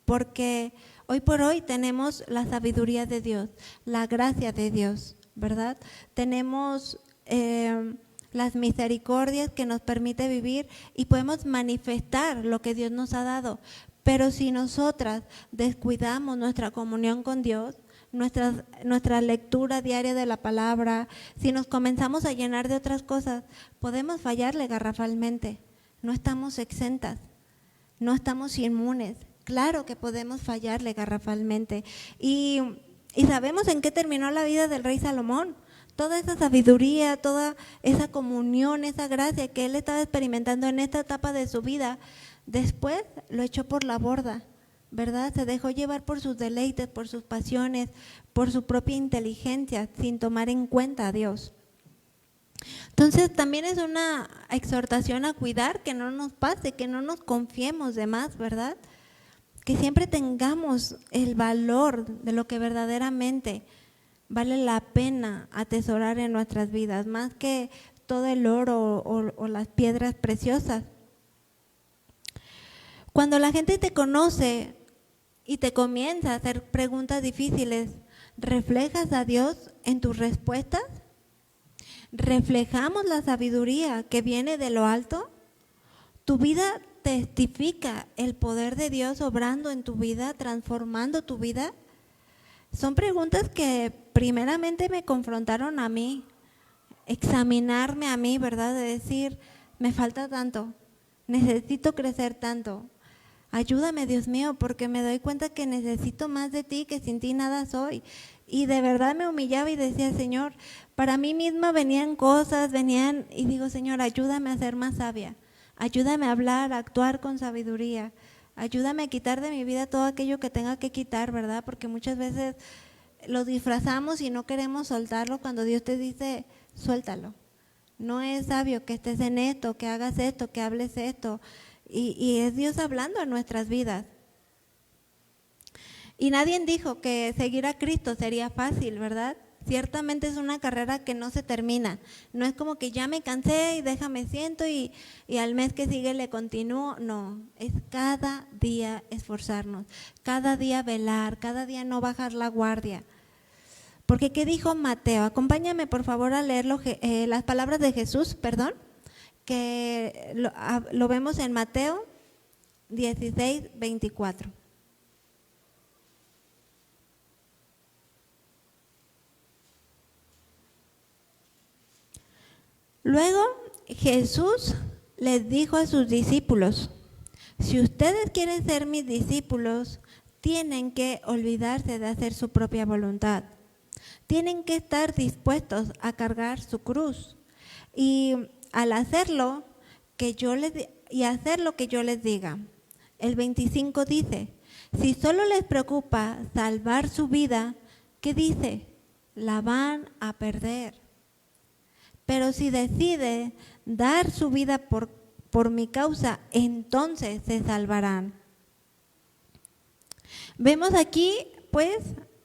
Speaker 1: porque hoy por hoy tenemos la sabiduría de Dios, la gracia de Dios, ¿verdad? Tenemos las misericordias que nos permite vivir y podemos manifestar lo que Dios nos ha dado. Pero si nosotras descuidamos nuestra comunión con Dios, nuestra lectura diaria de la palabra, si nos comenzamos a llenar de otras cosas, podemos fallarle garrafalmente. No estamos exentas, no estamos inmunes. Claro que podemos fallarle garrafalmente. Y sabemos en qué terminó la vida del rey Salomón. Toda esa sabiduría, toda esa comunión, esa gracia que él estaba experimentando en esta etapa de su vida, después lo echó por la borda, ¿verdad? Se dejó llevar por sus deleites, por sus pasiones, por su propia inteligencia, sin tomar en cuenta a Dios. Entonces también es una exhortación a cuidar que no nos pase, que no nos confiemos de más, ¿verdad? Que siempre tengamos el valor de lo que verdaderamente vale la pena atesorar en nuestras vidas, más que todo el oro o las piedras preciosas. Cuando la gente te conoce y te comienza a hacer preguntas difíciles, ¿reflejas a Dios en tus respuestas? ¿Reflejamos la sabiduría que viene de lo alto? ¿Tu vida testifica el poder de Dios obrando en tu vida, transformando tu vida? Son preguntas que primeramente me confrontaron a mí, examinarme a mí, ¿verdad? De decir, me falta tanto, necesito crecer tanto. Ayúdame, Dios mío, porque me doy cuenta que necesito más de ti, que sin ti nada soy. Y de verdad me humillaba y decía, Señor, para mí misma venían cosas, y digo, Señor, ayúdame a ser más sabia, ayúdame a hablar, a actuar con sabiduría. Ayúdame a quitar de mi vida todo aquello que tenga que quitar, ¿verdad? Porque muchas veces lo disfrazamos y no queremos soltarlo cuando Dios te dice, suéltalo. No es sabio que estés en esto, que hagas esto, que hables esto. Y es Dios hablando en nuestras vidas. Y nadie dijo que seguir a Cristo sería fácil, ¿verdad? Ciertamente es una carrera que no se termina. No es como que ya me cansé y déjame siento y al mes que sigue le continúo. No, es cada día esforzarnos, cada día velar, cada día no bajar la guardia. Porque ¿qué dijo Mateo? Acompáñame por favor a leer las palabras de Jesús, que lo vemos en Mateo 16, 24. Luego Jesús les dijo a sus discípulos, si ustedes quieren ser mis discípulos, tienen que olvidarse de hacer su propia voluntad. Tienen que estar dispuestos a cargar su cruz y al hacerlo, hacer lo que yo les diga. El 25 dice, si solo les preocupa salvar su vida, ¿qué dice? La van a perder. Pero si decide dar su vida por mi causa, entonces se salvarán. Vemos aquí, pues,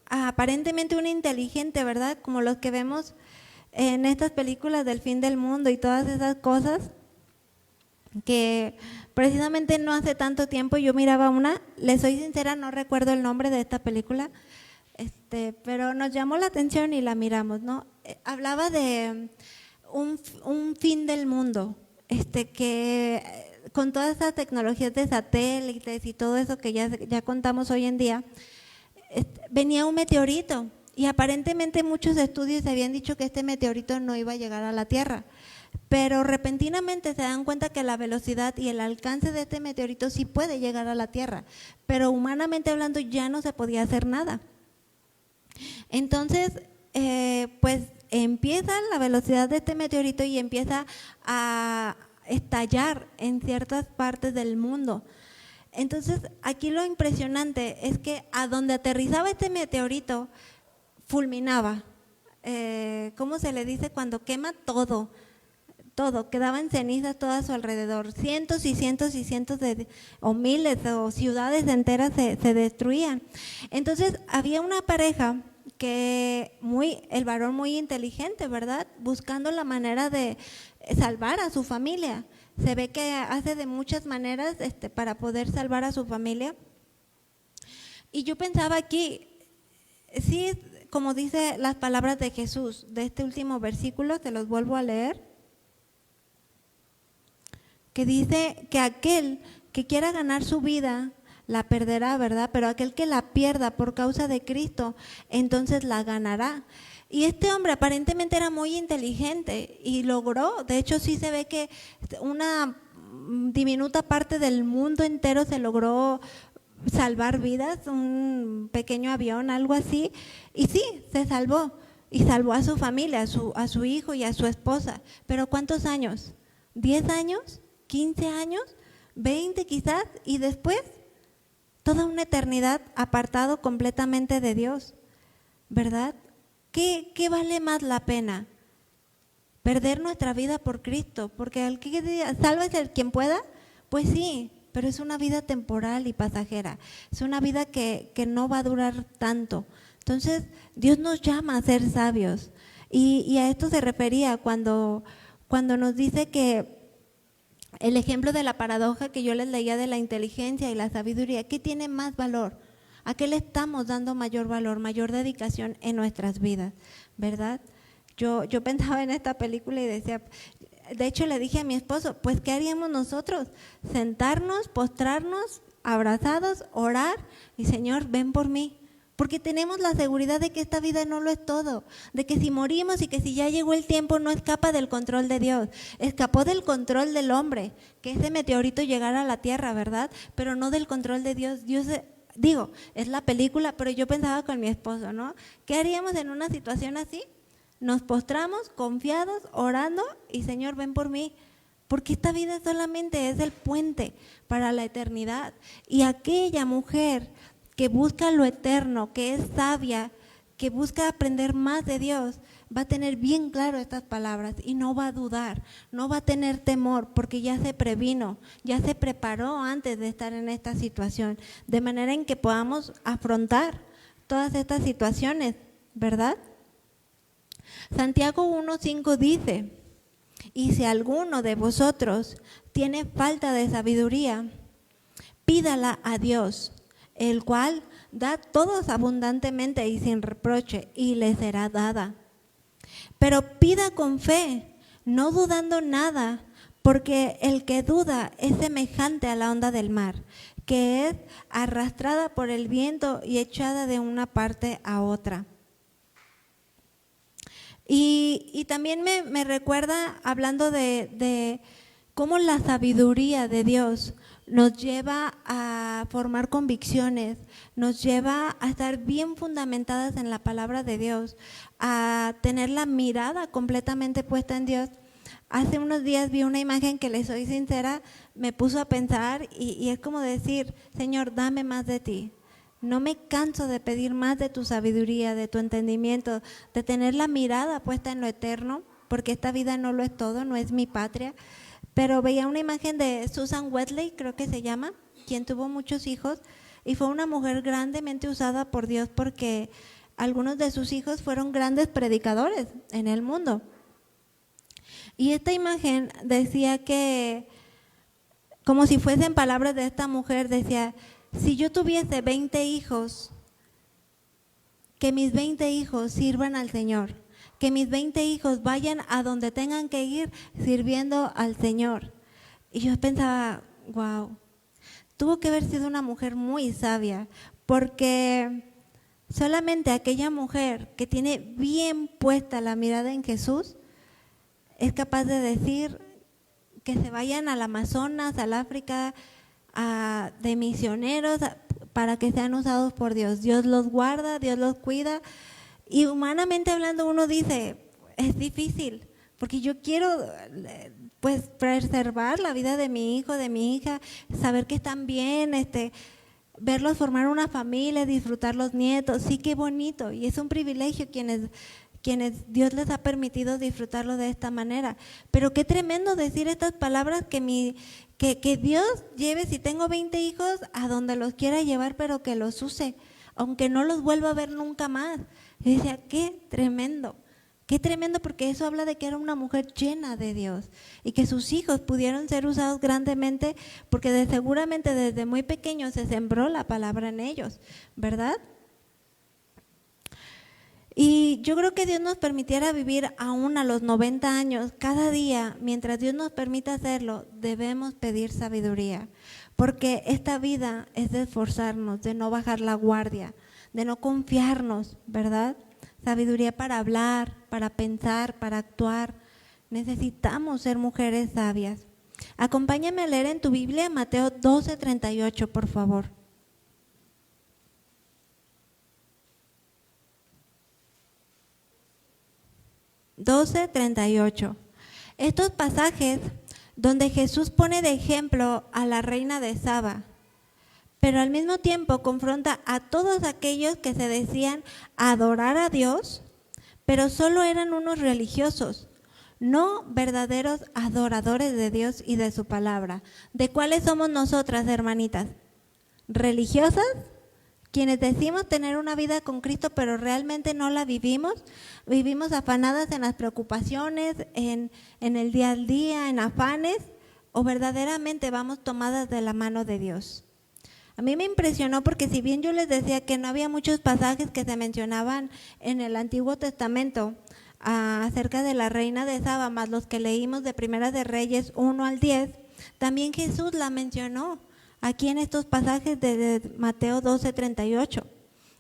Speaker 1: aparentemente un inteligente, ¿verdad? Como los que vemos en estas películas del fin del mundo y todas esas cosas, que precisamente no hace tanto tiempo yo miraba una, les soy sincera, no recuerdo el nombre de esta película, pero nos llamó la atención y la miramos, ¿no? Hablaba de un fin del mundo, que con todas esas tecnologías de satélites y todo eso que ya contamos hoy en día, venía un meteorito y aparentemente muchos estudios habían dicho que este meteorito no iba a llegar a la Tierra, pero repentinamente se dan cuenta que la velocidad y el alcance de este meteorito sí puede llegar a la Tierra, pero humanamente hablando ya no se podía hacer nada. Entonces, pues empieza la velocidad de este meteorito y empieza a estallar en ciertas partes del mundo. Entonces, aquí lo impresionante es que a donde aterrizaba este meteorito, fulminaba. ¿Cómo se le dice? Cuando quema todo, quedaba en cenizas todo a su alrededor. Cientos y cientos y cientos o miles o ciudades enteras se destruían. Entonces, había una pareja que el varón muy inteligente, ¿verdad? Buscando la manera de salvar a su familia. Se ve que hace de muchas maneras para poder salvar a su familia. Y yo pensaba aquí, sí, como dice las palabras de Jesús, de este último versículo, te los vuelvo a leer, que dice que aquel que quiera ganar su vida, la perderá, ¿verdad? Pero aquel que la pierda por causa de Cristo, entonces la ganará. Y este hombre aparentemente era muy inteligente y logró, de hecho sí se ve que una diminuta parte del mundo entero se logró salvar vidas, un pequeño avión, algo así, y sí, se salvó, y salvó a su familia, a su hijo y a su esposa. Pero ¿cuántos años? ¿10 años? ¿15 años? ¿20 quizás? Y después, toda una eternidad apartado completamente de Dios, ¿verdad? ¿Qué vale más la pena? Perder nuestra vida por Cristo, porque al que diga, sálvese el quien pueda, pues sí, pero es una vida temporal y pasajera, es una vida que no va a durar tanto. Entonces, Dios nos llama a ser sabios, y a esto se refería cuando nos dice que el ejemplo de la paradoja que yo les leía de la inteligencia y la sabiduría, ¿qué tiene más valor? ¿A qué le estamos dando mayor valor, mayor dedicación en nuestras vidas? ¿Verdad? Yo pensaba en esta película y decía, de hecho le dije a mi esposo, pues ¿qué haríamos nosotros? Sentarnos, postrarnos, abrazados, orar y Señor, ven por mí. Porque tenemos la seguridad de que esta vida no lo es todo, de que si morimos y que si ya llegó el tiempo no escapa del control de Dios, escapó del control del hombre, que ese meteorito llegara a la tierra, ¿verdad? Pero no del control de Dios. Dios, digo, es la película, pero yo pensaba con mi esposo, ¿no? ¿Qué haríamos en una situación así? Nos postramos confiados, orando y Señor, ven por mí. Porque esta vida solamente es el puente para la eternidad. Y aquella mujer que busca lo eterno, que es sabia, que busca aprender más de Dios, va a tener bien claro estas palabras y no va a dudar, no va a tener temor porque ya se previno, ya se preparó antes de estar en esta situación, de manera en que podamos afrontar todas estas situaciones, ¿verdad? Santiago 1:5 dice, y si alguno de vosotros tiene falta de sabiduría, pídala a Dios, el cual da todos abundantemente y sin reproche, y le será dada. Pero pida con fe, no dudando nada, porque el que duda es semejante a la onda del mar, que es arrastrada por el viento y echada de una parte a otra. Y también me recuerda, hablando de cómo la sabiduría de Dios nos lleva a formar convicciones, nos lleva a estar bien fundamentadas en la palabra de Dios, a tener la mirada completamente puesta en Dios. Hace unos días vi una imagen que, les soy sincera, me puso a pensar y es como decir, Señor, dame más de ti. No me canso de pedir más de tu sabiduría, de tu entendimiento, de tener la mirada puesta en lo eterno, porque esta vida no lo es todo, no es mi patria. Pero veía una imagen de Susan Wesley, creo que se llama, quien tuvo muchos hijos y fue una mujer grandemente usada por Dios porque algunos de sus hijos fueron grandes predicadores en el mundo. Y esta imagen decía que, como si fuesen palabras de esta mujer, decía, si yo tuviese 20 hijos, que mis 20 hijos sirvan al Señor. Que mis 20 hijos vayan a donde tengan que ir sirviendo al Señor. Y yo pensaba, wow, tuvo que haber sido una mujer muy sabia, porque solamente aquella mujer que tiene bien puesta la mirada en Jesús, es capaz de decir que se vayan al Amazonas, al África, de misioneros para que sean usados por Dios. Dios los guarda, Dios los cuida. Y humanamente hablando uno dice, es difícil, porque yo quiero pues preservar la vida de mi hijo, de mi hija, saber que están bien, verlos formar una familia, disfrutar los nietos, sí, qué bonito, y es un privilegio quienes Dios les ha permitido disfrutarlo de esta manera. Pero qué tremendo decir estas palabras, que Dios lleve, si tengo 20 hijos, a donde los quiera llevar, pero que los use, aunque no los vuelva a ver nunca más. Y decía, qué tremendo, porque eso habla de que era una mujer llena de Dios y que sus hijos pudieron ser usados grandemente porque seguramente desde muy pequeños se sembró la palabra en ellos, ¿verdad? Y yo creo que Dios nos permitiera vivir aún a los 90 años, cada día, mientras Dios nos permita hacerlo, debemos pedir sabiduría, porque esta vida es de esforzarnos, de no bajar la guardia, de no confiarnos, ¿verdad? Sabiduría para hablar, para pensar, para actuar. Necesitamos ser mujeres sabias. Acompáñame a leer en tu Biblia Mateo 12:38, por favor. (12:38). Estos pasajes donde Jesús pone de ejemplo a la reina de Saba, pero al mismo tiempo confronta a todos aquellos que se decían adorar a Dios, pero solo eran unos religiosos, no verdaderos adoradores de Dios y de su palabra. ¿De cuáles somos nosotras, hermanitas? ¿Religiosas? Quienes decimos tener una vida con Cristo, pero realmente no la vivimos afanadas en las preocupaciones, en el día al día, en afanes, o verdaderamente vamos tomadas de la mano de Dios. A mí me impresionó porque si bien yo les decía que no había muchos pasajes que se mencionaban en el Antiguo Testamento acerca de la reina de Saba, más los que leímos de Primera de Reyes 1 al 10, también Jesús la mencionó aquí en estos pasajes de Mateo 12:38.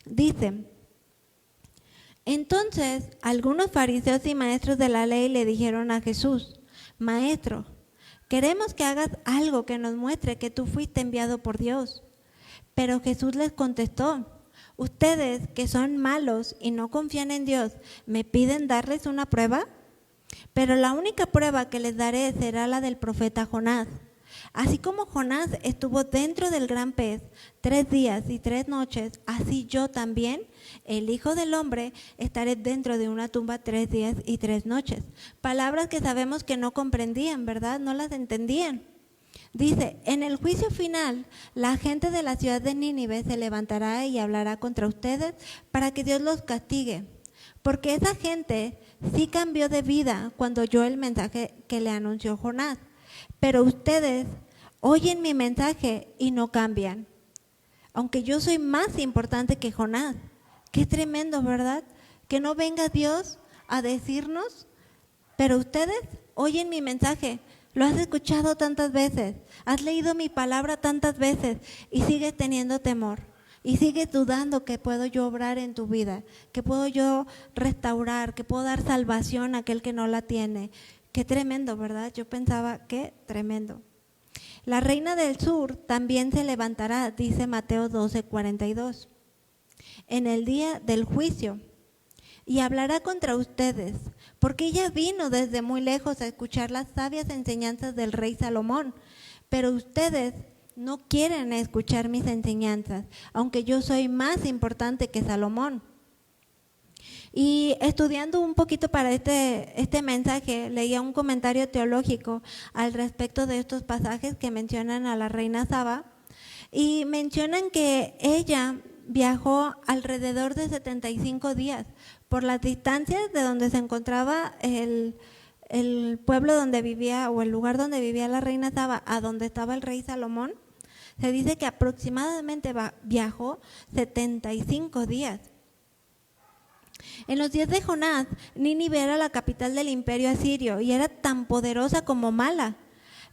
Speaker 1: Dice, entonces algunos fariseos y maestros de la ley le dijeron a Jesús, Maestro, queremos que hagas algo que nos muestre que tú fuiste enviado por Dios. Pero Jesús les contestó, ustedes que son malos y no confían en Dios, ¿me piden darles una prueba? Pero la única prueba que les daré será la del profeta Jonás. Así como Jonás estuvo dentro del gran pez 3 días y 3 noches, así yo también, el Hijo del Hombre, estaré dentro de una tumba 3 días y 3 noches. Palabras que sabemos que no comprendían, ¿verdad? No las entendían. Dice, en el juicio final, la gente de la ciudad de Nínive se levantará y hablará contra ustedes para que Dios los castigue. Porque esa gente sí cambió de vida cuando oyó el mensaje que le anunció Jonás. Pero ustedes oyen mi mensaje y no cambian. Aunque yo soy más importante que Jonás. Qué tremendo, ¿verdad? Que no venga Dios a decirnos, pero ustedes oyen mi mensaje. Lo has escuchado tantas veces, has leído mi palabra tantas veces y sigues teniendo temor y sigues dudando que puedo yo obrar en tu vida, que puedo yo restaurar, que puedo dar salvación a aquel que no la tiene. Qué tremendo, ¿verdad? Yo pensaba, qué tremendo. La reina del sur también se levantará, dice Mateo 12:42, en el día del juicio. Y hablará contra ustedes, porque ella vino desde muy lejos a escuchar las sabias enseñanzas del rey Salomón, pero ustedes no quieren escuchar mis enseñanzas, aunque yo soy más importante que Salomón. Y estudiando un poquito para este mensaje, leía un comentario teológico al respecto de estos pasajes que mencionan a la reina Saba, y mencionan que ella viajó alrededor de 75 días por las distancias de donde se encontraba el pueblo donde vivía o el lugar donde vivía la reina Saba a donde estaba el rey Salomón. Se dice que aproximadamente viajó 75 días. En los días de Jonás, Nínive era la capital del imperio asirio y era tan poderosa como mala.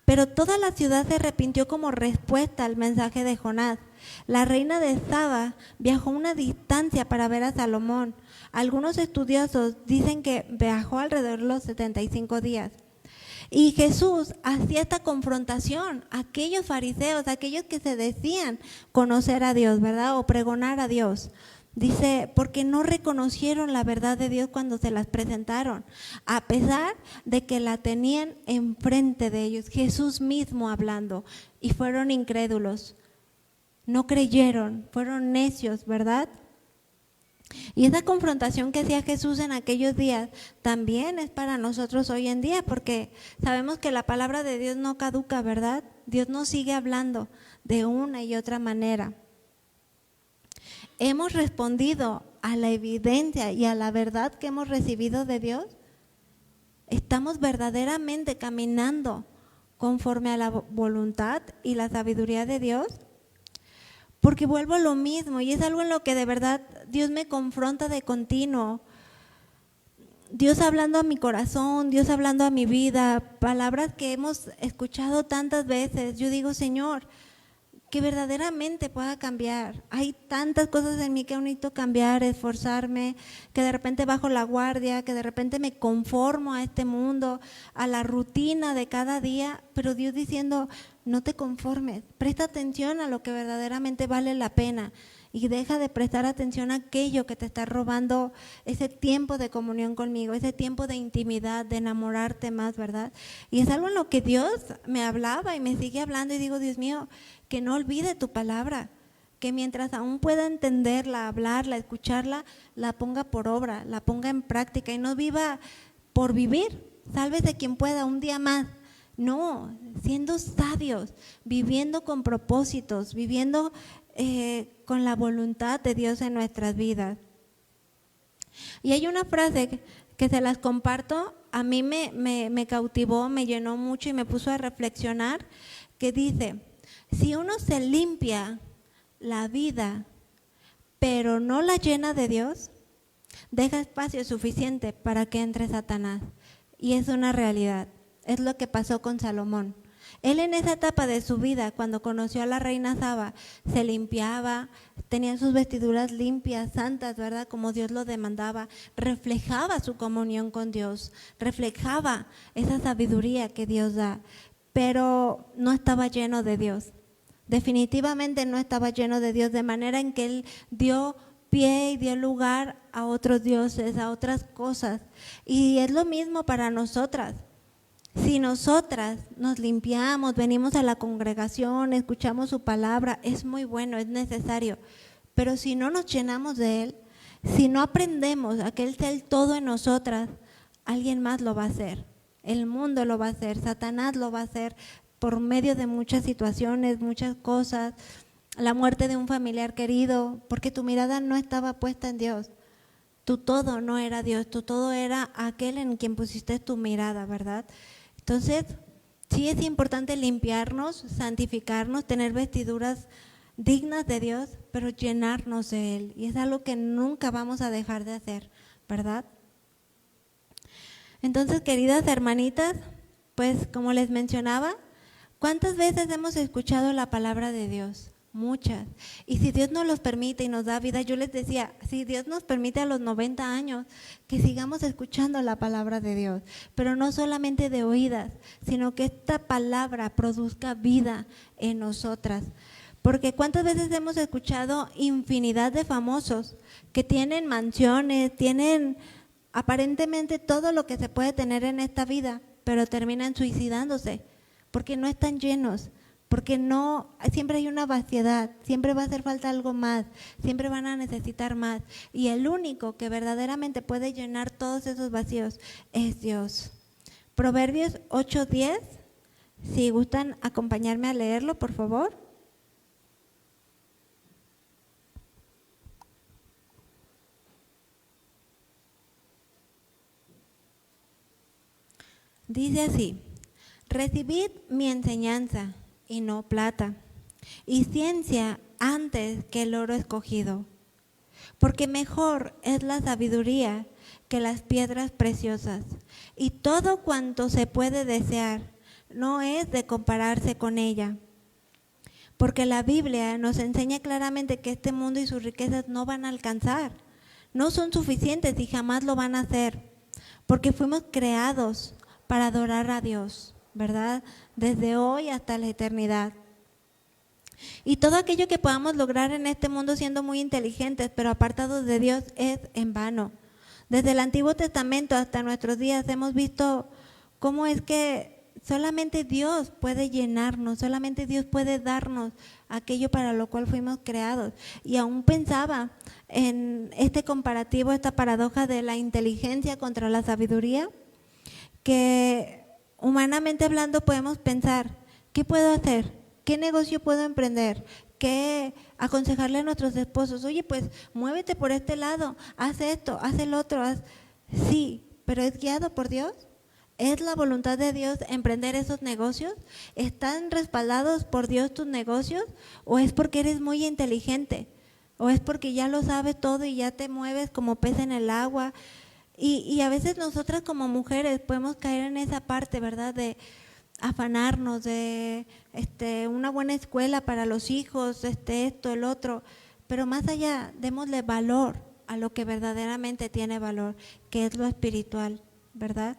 Speaker 1: Pero toda la ciudad se arrepintió como respuesta al mensaje de Jonás. La reina de Saba viajó una distancia para ver a Salomón. Algunos estudiosos dicen que viajó alrededor de los 75 días. Y Jesús hacía esta confrontación a aquellos fariseos, a aquellos que se decían conocer a Dios, ¿verdad? O pregonar a Dios. Dice, porque no reconocieron la verdad de Dios cuando se las presentaron, a pesar de que la tenían enfrente de ellos, Jesús mismo hablando, y fueron incrédulos, no creyeron, fueron necios, ¿verdad? Y esa confrontación que hacía Jesús en aquellos días también es para nosotros hoy en día, porque sabemos que la palabra de Dios no caduca, ¿verdad? Dios nos sigue hablando de una y otra manera. ¿Hemos respondido a la evidencia y a la verdad que hemos recibido de Dios? ¿Estamos verdaderamente caminando conforme a la voluntad y la sabiduría de Dios? Porque vuelvo a lo mismo, y es algo en lo que de verdad Dios me confronta de continuo. Dios hablando a mi corazón, Dios hablando a mi vida, palabras que hemos escuchado tantas veces. Yo digo, Señor, que verdaderamente pueda cambiar. Hay tantas cosas en mí que aún necesito cambiar, esforzarme, que de repente bajo la guardia, que de repente me conformo a este mundo, a la rutina de cada día, pero Dios diciendo, no te conformes, presta atención a lo que verdaderamente vale la pena y deja de prestar atención a aquello que te está robando ese tiempo de comunión conmigo, ese tiempo de intimidad, de enamorarte más, ¿verdad? Y es algo en lo que Dios me hablaba y me sigue hablando y digo, Dios mío, que no olvide tu palabra, que mientras aún pueda entenderla, hablarla, escucharla, la ponga por obra, la ponga en práctica y no viva por vivir, sálvese quien pueda un día más. No, siendo sabios, viviendo con propósitos, viviendo con la voluntad de Dios en nuestras vidas. Y hay una frase que se las comparto, a mí me cautivó, me llenó mucho y me puso a reflexionar, que dice, si uno se limpia la vida, pero no la llena de Dios, deja espacio suficiente para que entre Satanás. Y es una realidad, es lo que pasó con Salomón. Él en esa etapa de su vida, cuando conoció a la reina Saba, se limpiaba, tenía sus vestiduras limpias, santas, ¿verdad? Como Dios lo demandaba, reflejaba su comunión con Dios, reflejaba esa sabiduría que Dios da, pero no estaba lleno de Dios. Definitivamente no estaba lleno de Dios, de manera en que él dio pie y dio lugar a otros dioses, a otras cosas. Y es lo mismo para nosotras. Si nosotras nos limpiamos, venimos a la congregación, escuchamos su palabra, es muy bueno, es necesario. Pero si no nos llenamos de Él, si no aprendemos a que Él sea el todo en nosotras, alguien más lo va a hacer. El mundo lo va a hacer, Satanás lo va a hacer por medio de muchas situaciones, muchas cosas, la muerte de un familiar querido, porque tu mirada no estaba puesta en Dios. Tu todo no era Dios, tu todo era aquel en quien pusiste tu mirada, ¿verdad? Entonces, sí es importante limpiarnos, santificarnos, tener vestiduras dignas de Dios, pero llenarnos de Él. Y es algo que nunca vamos a dejar de hacer, ¿verdad? Entonces, queridas hermanitas, pues como les mencionaba, ¿cuántas veces hemos escuchado la palabra de Dios? Muchas. Y si Dios nos los permite y nos da vida, yo les decía, si Dios nos permite a los 90 años, que sigamos escuchando la palabra de Dios, pero no solamente de oídas, sino que esta palabra produzca vida en nosotras. Porque ¿cuántas veces hemos escuchado infinidad de famosos que tienen mansiones, tienen aparentemente todo lo que se puede tener en esta vida, pero terminan suicidándose porque no están llenos? Porque no, siempre hay una vaciedad, siempre va a hacer falta algo más, siempre van a necesitar más. Y el único que verdaderamente puede llenar todos esos vacíos es Dios. Proverbios 8:10, si gustan acompañarme a leerlo, por favor. Dice así, recibid mi enseñanza y no plata, y ciencia antes que el oro escogido, porque mejor es la sabiduría que las piedras preciosas, y todo cuanto se puede desear, no es de compararse con ella. Porque la Biblia nos enseña claramente que este mundo y sus riquezas no van a alcanzar, no son suficientes y jamás lo van a hacer, porque fuimos creados para adorar a Dios, ¿verdad? Desde hoy hasta la eternidad. Y todo aquello que podamos lograr en este mundo siendo muy inteligentes, pero apartados de Dios, es en vano. Desde el Antiguo Testamento hasta nuestros días hemos visto cómo es que solamente Dios puede llenarnos, solamente Dios puede darnos aquello para lo cual fuimos creados. Y aún pensaba en este comparativo, esta paradoja de la inteligencia contra la sabiduría, que humanamente hablando podemos pensar, ¿qué puedo hacer? ¿Qué negocio puedo emprender? ¿Qué aconsejarle a nuestros esposos? Oye, pues muévete por este lado, haz esto, haz el otro. Sí, pero ¿es guiado por Dios? ¿Es la voluntad de Dios emprender esos negocios? ¿Están respaldados por Dios tus negocios? ¿O es porque eres muy inteligente? ¿O es porque ya lo sabes todo y ya te mueves como pez en el agua? Y a veces nosotras como mujeres podemos caer en esa parte, ¿verdad? De afanarnos de una buena escuela para los hijos, esto, el otro. Pero más allá, démosle valor a lo que verdaderamente tiene valor, que es lo espiritual, ¿verdad?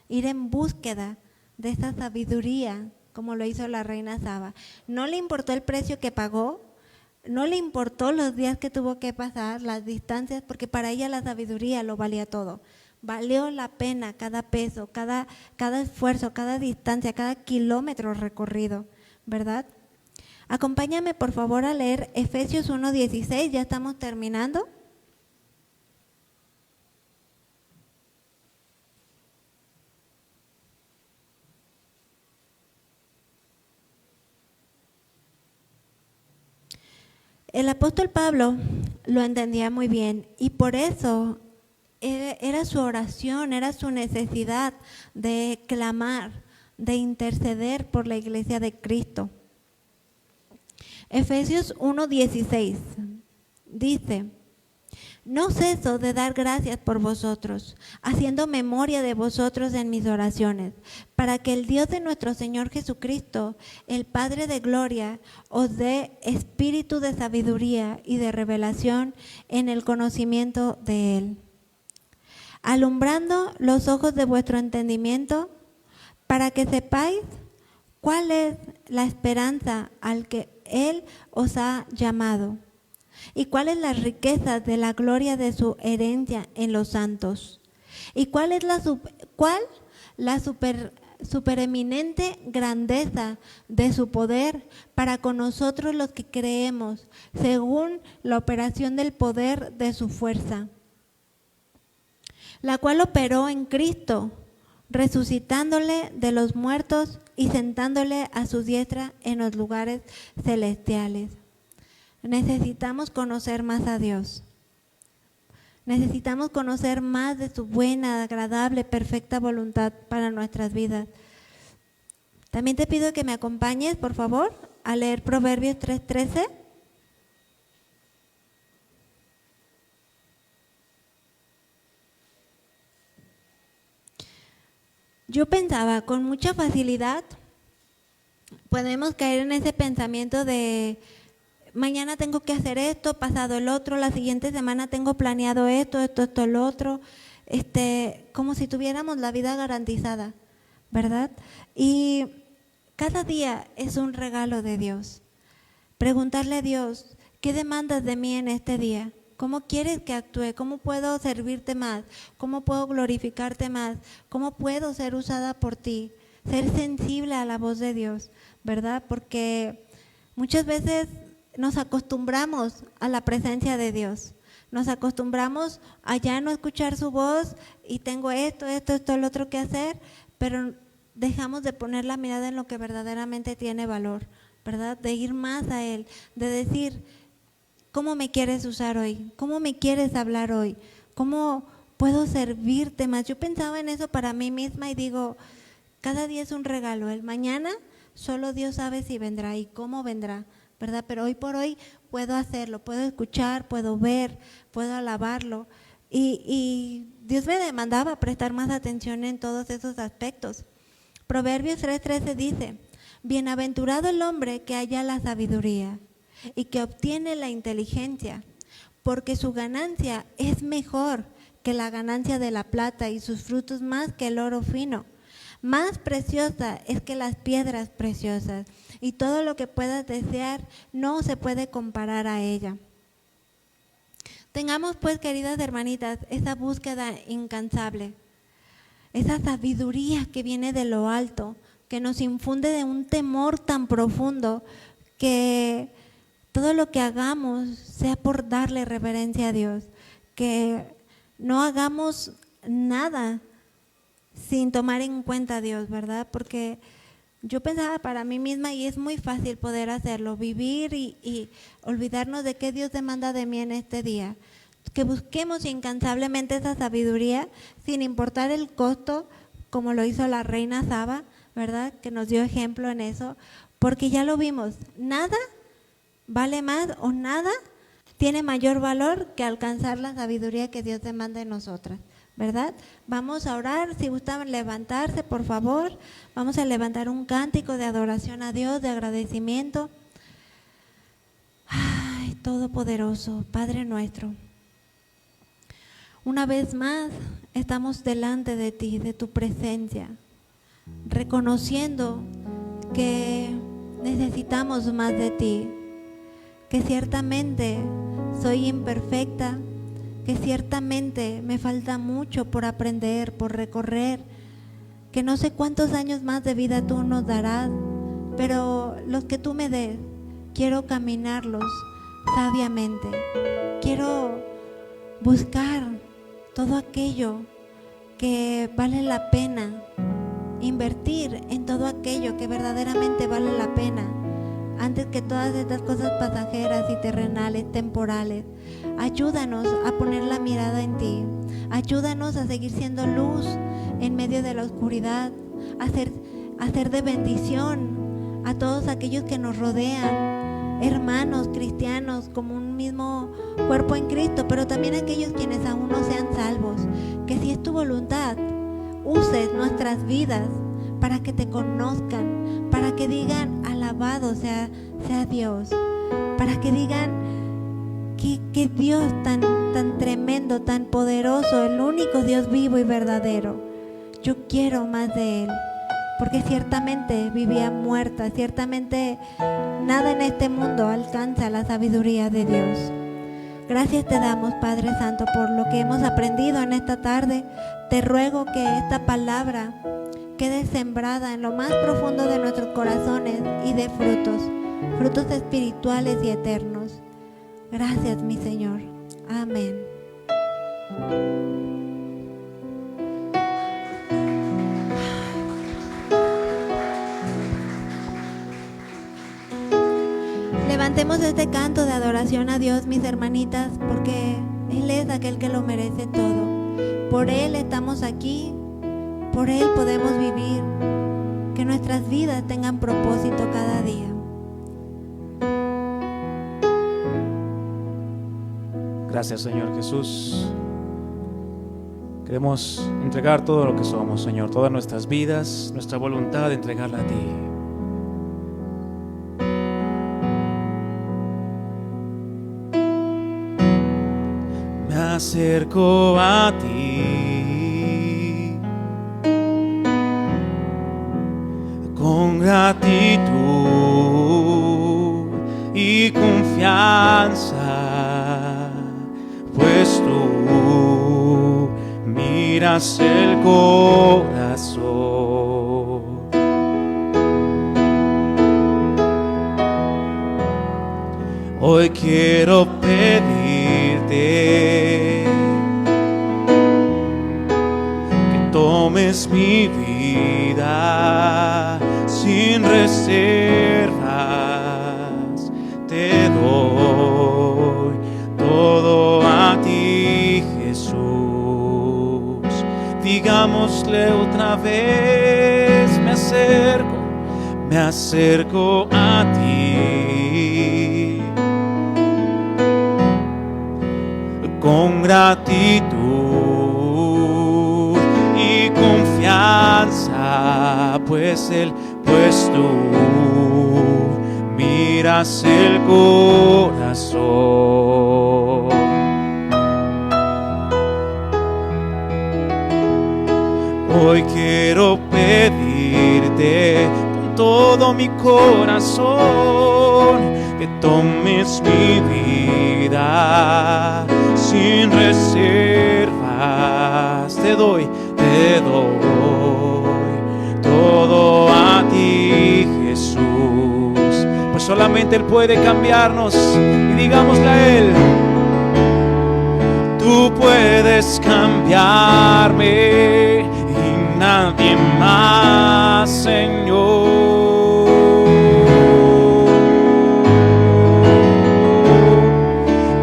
Speaker 1: Ir en búsqueda de esa sabiduría, como lo hizo la reina Saba. No le importó el precio que pagó, no le importó los días que tuvo que pasar, las distancias, porque para ella la sabiduría lo valía todo. Valió la pena cada peso, cada esfuerzo, cada distancia, cada kilómetro recorrido, ¿verdad? Acompáñame por favor a leer Efesios 1:16, ya estamos terminando. El apóstol Pablo lo entendía muy bien y por eso era su oración, era su necesidad de clamar, de interceder por la iglesia de Cristo. Efesios 1:16 dice: no ceso de dar gracias por vosotros, haciendo memoria de vosotros en mis oraciones, para que el Dios de nuestro Señor Jesucristo, el Padre de gloria, os dé espíritu de sabiduría y de revelación en el conocimiento de Él, alumbrando los ojos de vuestro entendimiento, para que sepáis cuál es la esperanza al que Él os ha llamado, y cuáles las riquezas de la gloria de su herencia en los santos, y cuál es la supereminente grandeza de su poder para con nosotros los que creemos, según la operación del poder de su fuerza, la cual operó en Cristo, resucitándole de los muertos y sentándole a su diestra en los lugares celestiales. Necesitamos conocer más a Dios. Necesitamos conocer más de su buena, agradable, perfecta voluntad para nuestras vidas. También te pido que me acompañes, por favor, a leer Proverbios 3:13. Yo pensaba, con mucha facilidad podemos caer en ese pensamiento de mañana tengo que hacer esto, pasado el otro, la siguiente semana tengo planeado esto, el otro, como si tuviéramos la vida garantizada, ¿verdad? Y cada día es un regalo de Dios. Preguntarle a Dios, ¿qué demandas de mí en este día? ¿Cómo quieres que actúe? ¿Cómo puedo servirte más? ¿Cómo puedo glorificarte más? ¿Cómo puedo ser usada por ti? Ser sensible a la voz de Dios, ¿verdad? Porque muchas veces nos acostumbramos a la presencia de Dios. Nos acostumbramos a ya no escuchar su voz y tengo esto, el otro que hacer, pero dejamos de poner la mirada en lo que verdaderamente tiene valor, ¿verdad? De ir más a Él, de decir, ¿cómo me quieres usar hoy? ¿Cómo me quieres hablar hoy? ¿Cómo puedo servirte más? Yo pensaba en eso para mí misma y digo, cada día es un regalo. El mañana solo Dios sabe si vendrá y cómo vendrá, ¿verdad? Pero hoy por hoy puedo hacerlo, puedo escuchar, puedo ver, puedo alabarlo. Y Dios me demandaba prestar más atención en todos esos aspectos. Proverbios 3:13 dice: bienaventurado el hombre que halla la sabiduría y que obtiene la inteligencia, porque su ganancia es mejor que la ganancia de la plata y sus frutos más que el oro fino. Más preciosa es que las piedras preciosas, y todo lo que puedas desear no se puede comparar a ella. Tengamos pues, queridas hermanitas, esa búsqueda incansable, esa sabiduría que viene de lo alto, que nos infunde de un temor tan profundo que todo lo que hagamos sea por darle reverencia a Dios, que no hagamos nada sin tomar en cuenta a Dios, ¿verdad? Porque yo pensaba para mí misma, y es muy fácil poder hacerlo, vivir y olvidarnos de qué Dios demanda de mí en este día. Que busquemos incansablemente esa sabiduría sin importar el costo, como lo hizo la reina Saba, ¿verdad? Que nos dio ejemplo en eso, porque ya lo vimos, nada vale más o nada tiene mayor valor que alcanzar la sabiduría que Dios demanda de nosotras, ¿verdad? Vamos a orar, si gustan levantarse, por favor, vamos a levantar un cántico de adoración a Dios, de agradecimiento. Ay, Todopoderoso, Padre nuestro, una vez más estamos delante de ti, de tu presencia, reconociendo que necesitamos más de ti, que ciertamente soy imperfecta, que ciertamente me falta mucho por aprender, por recorrer, que no sé cuántos años más de vida tú nos darás, pero los que tú me des, quiero caminarlos sabiamente, quiero buscar todo aquello que vale la pena, invertir en todo aquello que verdaderamente vale la pena, antes que todas estas cosas pasajeras y terrenales, temporales. Ayúdanos a poner la mirada en ti, ayúdanos a seguir siendo luz en medio de la oscuridad, a ser de bendición a todos aquellos que nos rodean, hermanos cristianos como un mismo cuerpo en Cristo, pero también aquellos quienes aún no sean salvos, que si es tu voluntad, uses nuestras vidas para que te conozcan, para que digan alabado sea Dios, para que digan que Dios tan tremendo, tan poderoso, el único Dios vivo y verdadero. Yo quiero más de Él, porque ciertamente vivía muerta, ciertamente nada en este mundo alcanza la sabiduría de Dios. Gracias te damos, Padre Santo, por lo que hemos aprendido en esta tarde. Te ruego que esta palabra quede sembrada en lo más profundo de nuestros corazones y dé frutos espirituales y eternos. Gracias, mi Señor. Amén. Levantemos este canto de adoración a Dios, mis hermanitas, porque Él es aquel que lo merece todo. Por Él estamos aquí, por Él podemos vivir. Que nuestras vidas tengan propósito cada día.
Speaker 2: Gracias, Señor Jesús. Queremos entregar todo lo que somos, Señor, todas nuestras vidas, nuestra voluntad, entregarla a ti. Me acerco a ti con gratitud y confianza, pues tú miras el corazón. Hoy quiero pedirte que tomes mi vida sin reservas. Te doy todo a ti, Jesús. Digámosle otra vez: me acerco a ti con gratitud y con confianza, pues tú miras el corazón. Hoy quiero pedirte con todo mi corazón que tomes mi vida sin reservas. Te doy todo a ti, Jesús, pues solamente Él puede cambiarnos. Y digámosle a Él: tú puedes cambiarme y nadie más, Señor.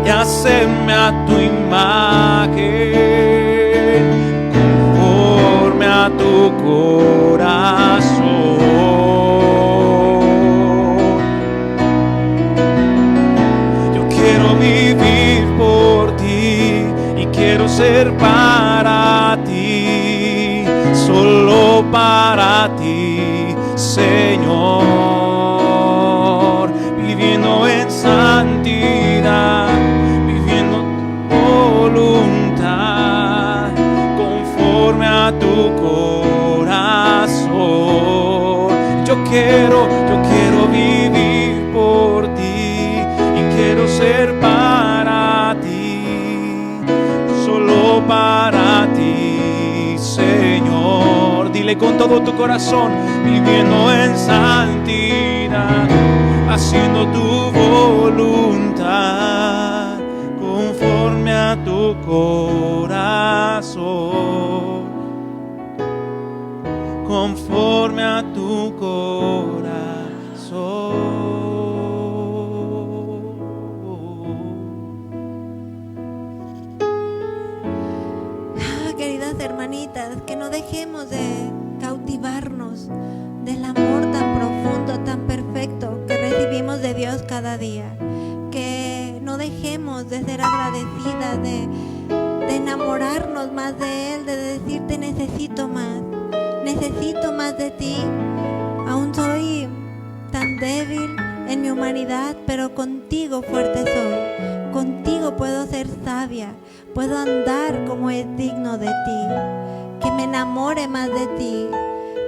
Speaker 2: Y hacerme a tu imagen, conforme a tu corazón. Yo quiero vivir por ti y quiero ser para ti, solo para ti, Señor, viviendo en santidad, viviendo tu voluntad, conforme a tu corazón. Yo quiero vivir por ti y quiero ser para ti, solo para ti, Señor. Dile con todo tu corazón: viviendo en santidad, haciendo tu voluntad, conforme a tu corazón, conforme a tu corazón.
Speaker 1: Queridas hermanitas, que no dejemos de cautivarnos del amor tan profundo, tan perfecto que recibimos de Dios cada día. Que no dejemos de ser agradecidas, de enamorarnos más de Él, de decirte: necesito más de ti. Aún soy tan débil en mi humanidad, pero contigo fuerte soy. Contigo puedo ser sabia, puedo andar como es digno de ti. Que me enamore más de ti,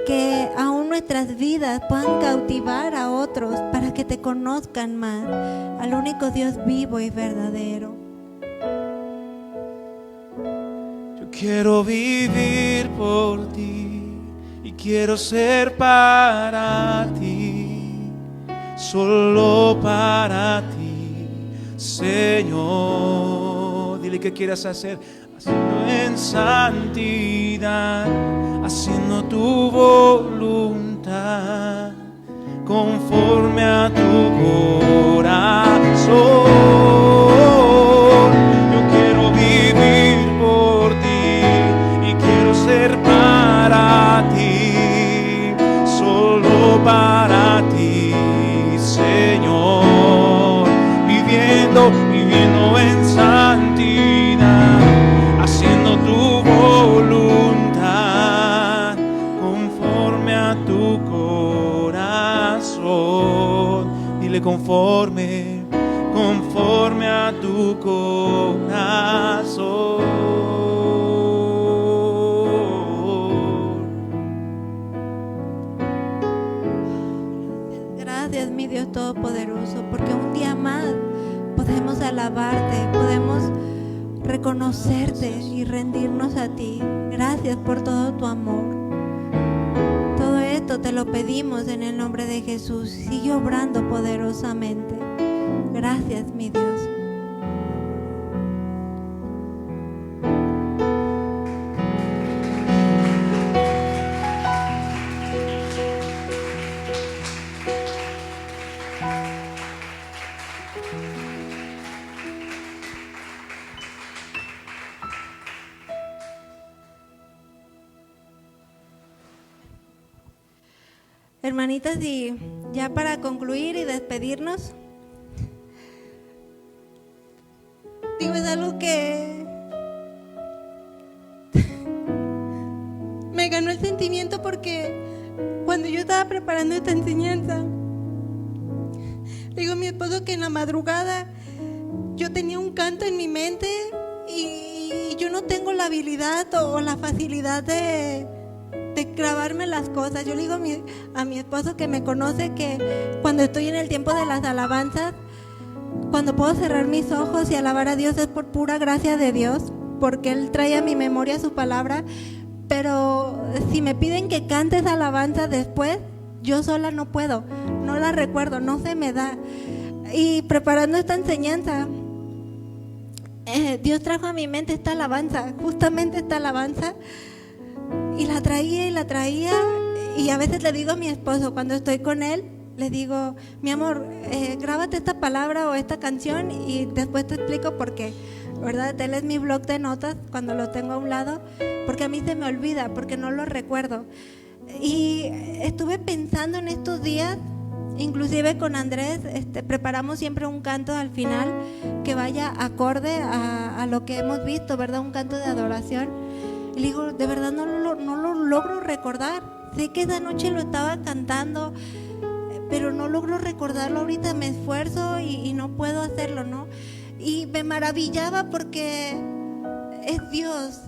Speaker 1: que aún nuestras vidas puedan cautivar a otros para que te conozcan más, al único Dios vivo y verdadero.
Speaker 2: Yo quiero vivir por ti y quiero ser para ti, solo para ti, Señor. Dile qué quieras hacer: haciendo en santidad, haciendo tu voluntad, conforme a tu corazón. Yo quiero vivir por ti y quiero ser para ti, solo para ti, Señor. Viviendo en santidad, haciendo tu voluntad, conforme a tu corazón. Dile: conforme a tu corazón.
Speaker 1: Gracias, mi Dios Todopoderoso, porque un día más podemos alabarte, podemos reconocerte y rendirnos a ti. Gracias por todo tu amor. Todo esto te lo pedimos en el nombre de Jesús. Sigue obrando poderosamente. Gracias, mi Dios. Hermanitas, y ya para concluir y despedirnos, digo, es algo que me ganó
Speaker 3: porque cuando yo estaba preparando esta enseñanza, le digo a mi esposo que en la madrugada yo tenía un canto en mi mente y yo no tengo la habilidad o la facilidad de grabarme las cosas. Yo le digo a mi esposo, que me conoce, que cuando estoy en el tiempo de las alabanzas, cuando puedo cerrar mis ojos y alabar a Dios, es por pura gracia de Dios, porque Él trae a mi memoria su palabra. Pero si me piden que cante esa alabanza después, yo sola no puedo, no la recuerdo, no se me da. Y preparando esta enseñanza, Dios trajo a mi mente esta alabanza, justamente esta alabanza, y la traía, y a veces le digo a mi esposo, cuando estoy con él, le digo: mi amor, grábate esta palabra o esta canción y después te explico por qué, ¿verdad? Él es mi blog de notas cuando lo tengo a un lado, porque a mí se me olvida, porque no lo recuerdo. Y estuve pensando en estos días, inclusive con Andrés, preparamos siempre un canto al final que vaya acorde a lo que hemos visto, ¿verdad? Un canto de adoración. Y le digo, de verdad no lo logro recordar. Sé que esa noche lo estaba cantando, pero no logro recordarlo ahorita. Me esfuerzo y no puedo hacerlo, ¿no? Y me maravillaba porque es Dios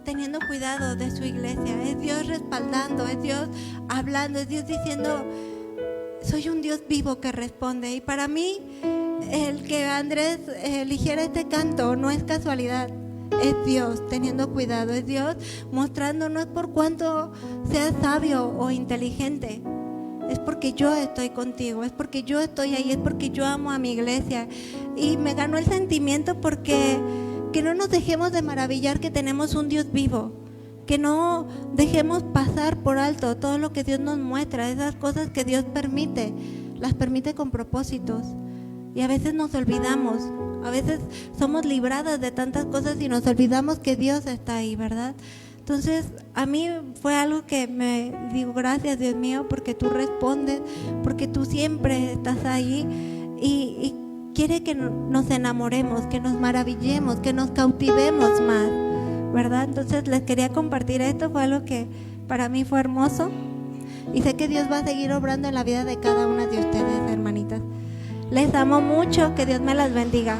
Speaker 3: teniendo cuidado de su iglesia, es Dios respaldando, es Dios hablando, es Dios diciendo: soy un Dios vivo que responde. Y para mí, el que Andrés eligiera este canto no es casualidad. Es Dios teniendo cuidado, es Dios mostrándonos por cuanto seas sabio o inteligente. Es porque yo estoy contigo, es porque yo estoy ahí, es porque yo amo a mi iglesia. Y me ganó el sentimiento porque que no nos dejemos de maravillar que tenemos un Dios vivo, que no dejemos pasar por alto todo lo que Dios nos muestra, esas cosas que Dios permite, las permite con propósitos. Y a veces nos olvidamos, a veces somos libradas de tantas cosas y nos olvidamos que Dios está ahí, ¿verdad? Entonces, a mí fue algo que me digo: gracias, Dios mío, porque tú respondes, porque tú siempre estás ahí y quiere que nos enamoremos, que nos maravillemos, que nos cautivemos más, ¿verdad? Entonces, les quería compartir esto, fue algo que para mí fue hermoso y sé que Dios va a seguir obrando en la vida de cada una de ustedes, hermanitas. Les amo mucho, que Dios me las bendiga.